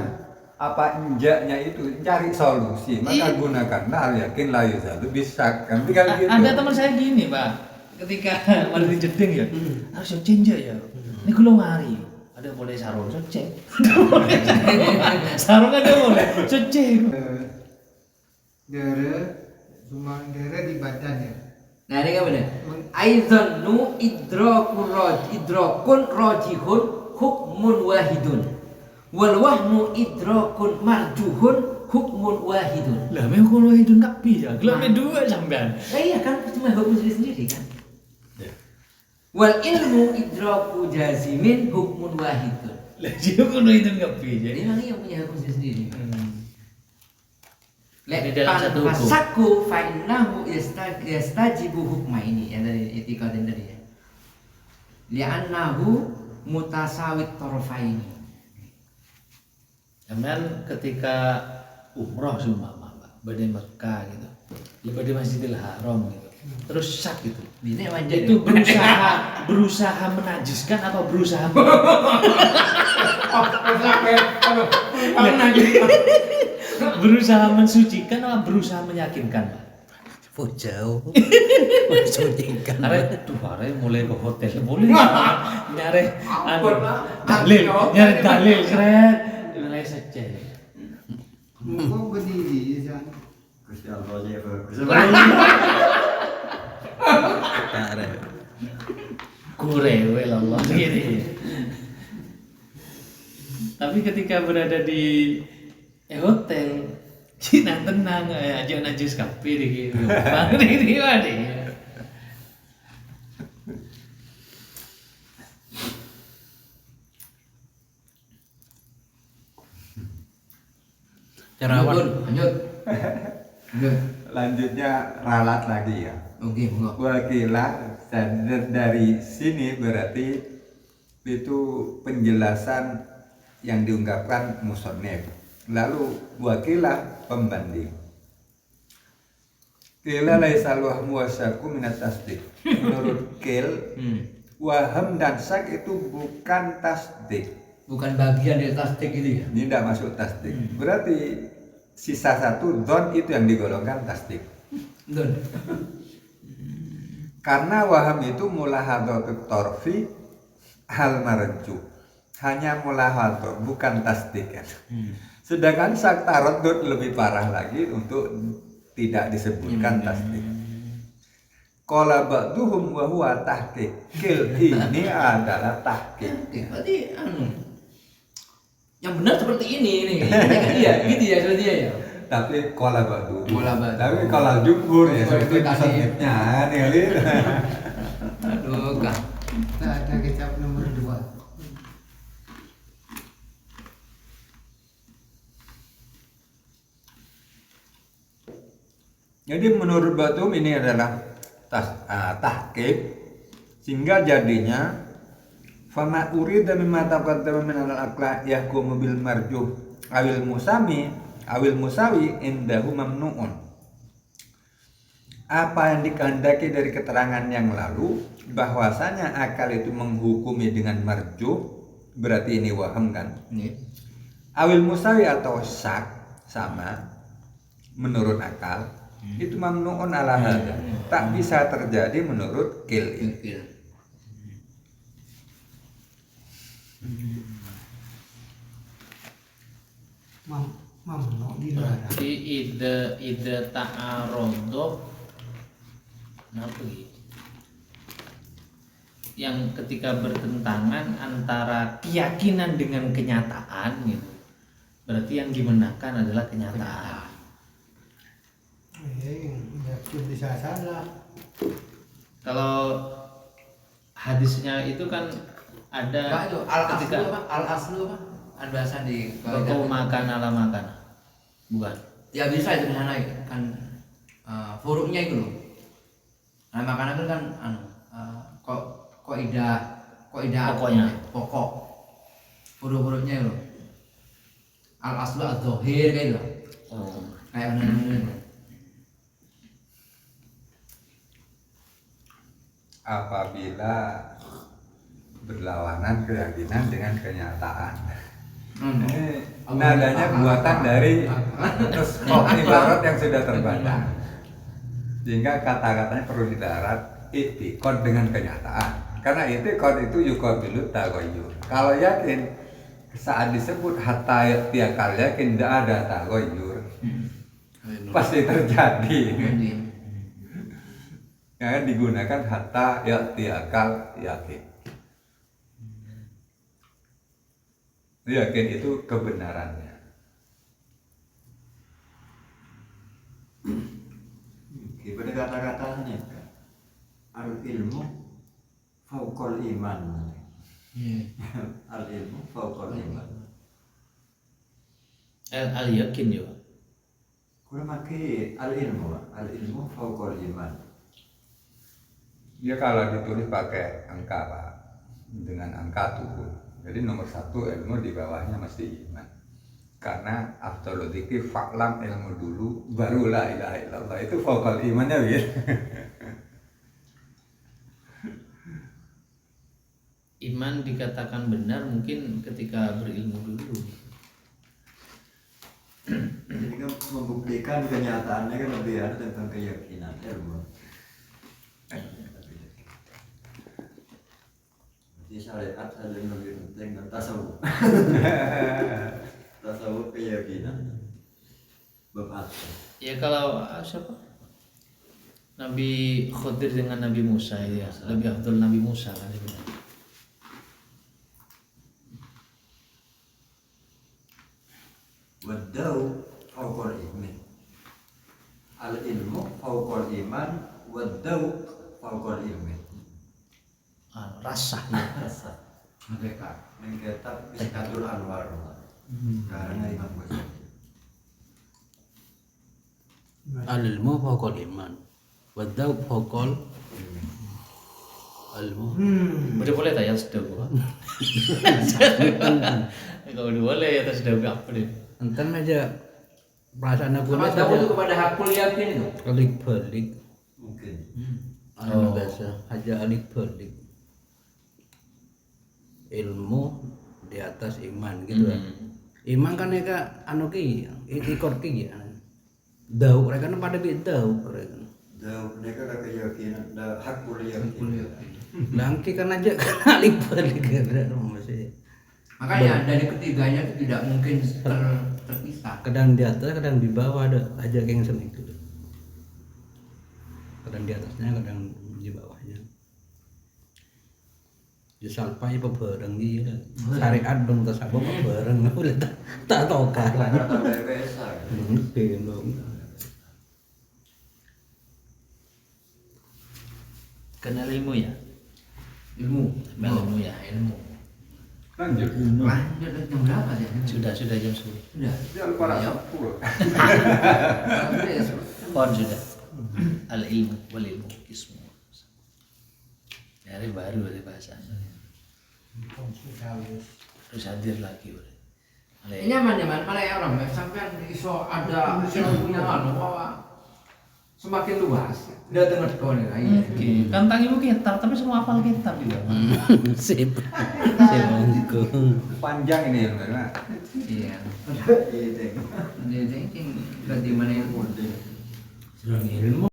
apa injaknya itu cari solusi, maka Iya. gunakanlah al yakin la yuzalu bisak. Kan tinggal gitu. Ada teman saya gini, Pak. Ketika mandi jeding ya, harus yo cenja ya. Ini kulo mari. Ada boleh sarung seceng. Sarung ada boleh seceng. Dere cuma dere di badan ya. Nah ini kan benar. Aizannu idrakun rajihun hukmun wahidun. Wal wahmu idrakun marjuhun hukmun wahidun. Lah memang kulo itu enggak bisa. Kulo dua sampean. Iya kan cuma hukum sendiri kan. Wal ilmu idraku jazimin hukmun wahidun. Lah dia kulo itu enggak bisa. Jadi memang yang punya hukum sendiri. Di dalam satu hukum. Fasaku fa'innahu yastajibu hukma ini yang dari itikadin tadi ya. Li'annahu mutasawit torfaini. Sampean ketika umroh seumpama, Pak, badai Mekah gitu. Di badai Masjidil Haram gitu. Terus syak gitu. Ini manjat Itu berusaha menajiskan atau berusaha berusaha mensucikan atau berusaha meyakinkan, Pak? jauh. Mensucikan. Are mulai ke hotel boleh nyari Ampun, Pak. dalil nyari dalil keren mulai saja. Kok berdiri ya? Gusti Allah ya bagus. Kurewe Allah gini. Tapi ketika berada di hotel Cina tenang aja najis kafe gitu. Bang ini wae. Cerawan. Lanjut. Lanjutnya ralat lagi ya. Oke, monggo. Wakilah dari sini berarti itu penjelasan yang diungkapkan musonef. Lalu wakilah pembanding. Qila laisal wahmu wasyaku minat tasdik. Menurut Qil, waham dan syak itu bukan tasdik. Bukan bagian dari tasdik itu ya. Ini tidak masuk tasdik. Berarti sisa satu don itu yang digolongkan tasdik. Don. Karena waham itu mulahadhatut torfi hal marju. Hanya mulahadhah, bukan tasdik kan. Sedangkan syak taradud lebih parah lagi untuk tidak disebutkan tasdik. Qala ba'duhum wa huwa tahqiq. Qil ini adalah tahqiq. Berarti yang benar seperti ini. Iya, gitu ya seperti ya. Tapi qala ba'duhum. Qala ba'duhum. Tapi kalau jumhur ya seperti Tadi. musannifnya nih Lin. Aduh, Kak. Nah, ada kitab nomor 2. Jadi menurut Batum ini adalah tahqiq, sehingga jadinya fama urida mimma taqaddama min al-aqla yahkumu bil marjuh awil musawi indahu mamnuun. Apa yang dikehendaki dari keterangan yang lalu bahwasanya akal itu menghukumi dengan marjuh, berarti ini waham kan? Awil musawi atau syak sama menurut akal itu mamnuun ala hada, tak bisa terjadi menurut Qil ini. Mamnu dilarang. Berarti ide ta'arodoh apa gitu? Yang ketika bertentangan antara keyakinan dengan kenyataan gitu. Berarti yang dimenangkan adalah kenyataan. Ya bisa salah. Kalau hadisnya itu kan ada Pak itu al-aslu apa? Al-bahasan di Kau makan ala makan, bukan? Ya bisa itu sana kan furuknya itu loh. Nah makanan itu kan kaidah Pokoknya. pokok huruf-hurufnya itu. Al aslu az-zahir kayak itu. Kayak mana. Apabila berlawanan keyakinan dengan kenyataan. Ini nadanya buatan dari terus ibarat yang sudah terbaca, sehingga kata-katanya perlu didarat itikad dengan kenyataan. Karena itikad itu yuqabilu taghayyur. Kalau yakin saat disebut hatta tiakal yakin tidak ada taghayyur, pasti terjadi. Ya, digunakan hatta tiakal yakin. Yakin itu kebenarannya. Pada kata-katanya al ilmu fauqal iman. Al ilmu fauqal iman. Al yakin juga. Kurang pakai al ilmu fauqal iman. Dia kalau ditulis pakai angka Pak, dengan angka tuh. Jadi nomor 1 ilmu, di bawahnya mesti iman. Karena afdhalul dzikri fa'lam, ilmu dulu baru la ilaha illallah. Itu fauqal imannya gitu. Iman dikatakan benar mungkin ketika berilmu dulu. Jadi kan membuktikan kenyataannya kan lebih ada tentang keyakinan ilmu. Jadi syariat ada yang lebih penting dan tasawuf. Tasawuf keyakinan. Bab Ya kalau siapa? Nabi Khidir dengan Nabi Musa ya, lebih afdal Nabi Musa kan sebenarnya. Wadau fauqal ilmi. Al ilmu fauqal iman, wadau fauqal ilmi. Rasa ya. Mengkitab Miskatul Anwar. Karena Imam Ghazali. Al-ilmu fawqal iman. Wadzaub fawqal ilmu. Boleh tak ya sudah gua. Kalau boleh ya sudah apa deh. Enten aja perasaan aku Sama tahu itu kepada hakul yakin itu. alik balik Mungkin. anu biasa aja alik balik ilmu di atas iman gitu kan. Iman kan ya anu ki ikut ki ya. Dauk mereka kan pada bi dauk mereka. Jauh mereka ada keyakinan, ada hakul yakin. Langki kan aja kan alik balik kan masih. Makanya dari ketiganya itu tidak mungkin terpisah. Kadang di atas, kadang di bawah ada aja yang seni gitu. Kadang di atasnya, kadang di bawahnya. Di salpai apa bareng gitu. Syariat dong tas apa bareng udah tak tahu kan. Atau DPSA. Mungkin dong. Kenal ilmu ya? Ilmu. Ilmu ya. Ilmu. Lanjut. Lanjut jam berapa ya? Sudah jam 10. Sudah. Jangan lupa rasa puluh. Pohon sudah. Al ilmu wal ilmu ismu. Hari baru dari bahasa. Terus hadir lagi. Ini nyaman malah ya orang sampai iso ada punya anu bahwa semakin luas dia dengar kau nih Oke, kan tangi ibu kitab tapi semua hafal kitab juga. Sip. Sip. Panjang ini ilmu kan. iya Iya. jadi berarti mana ilmu Ilmu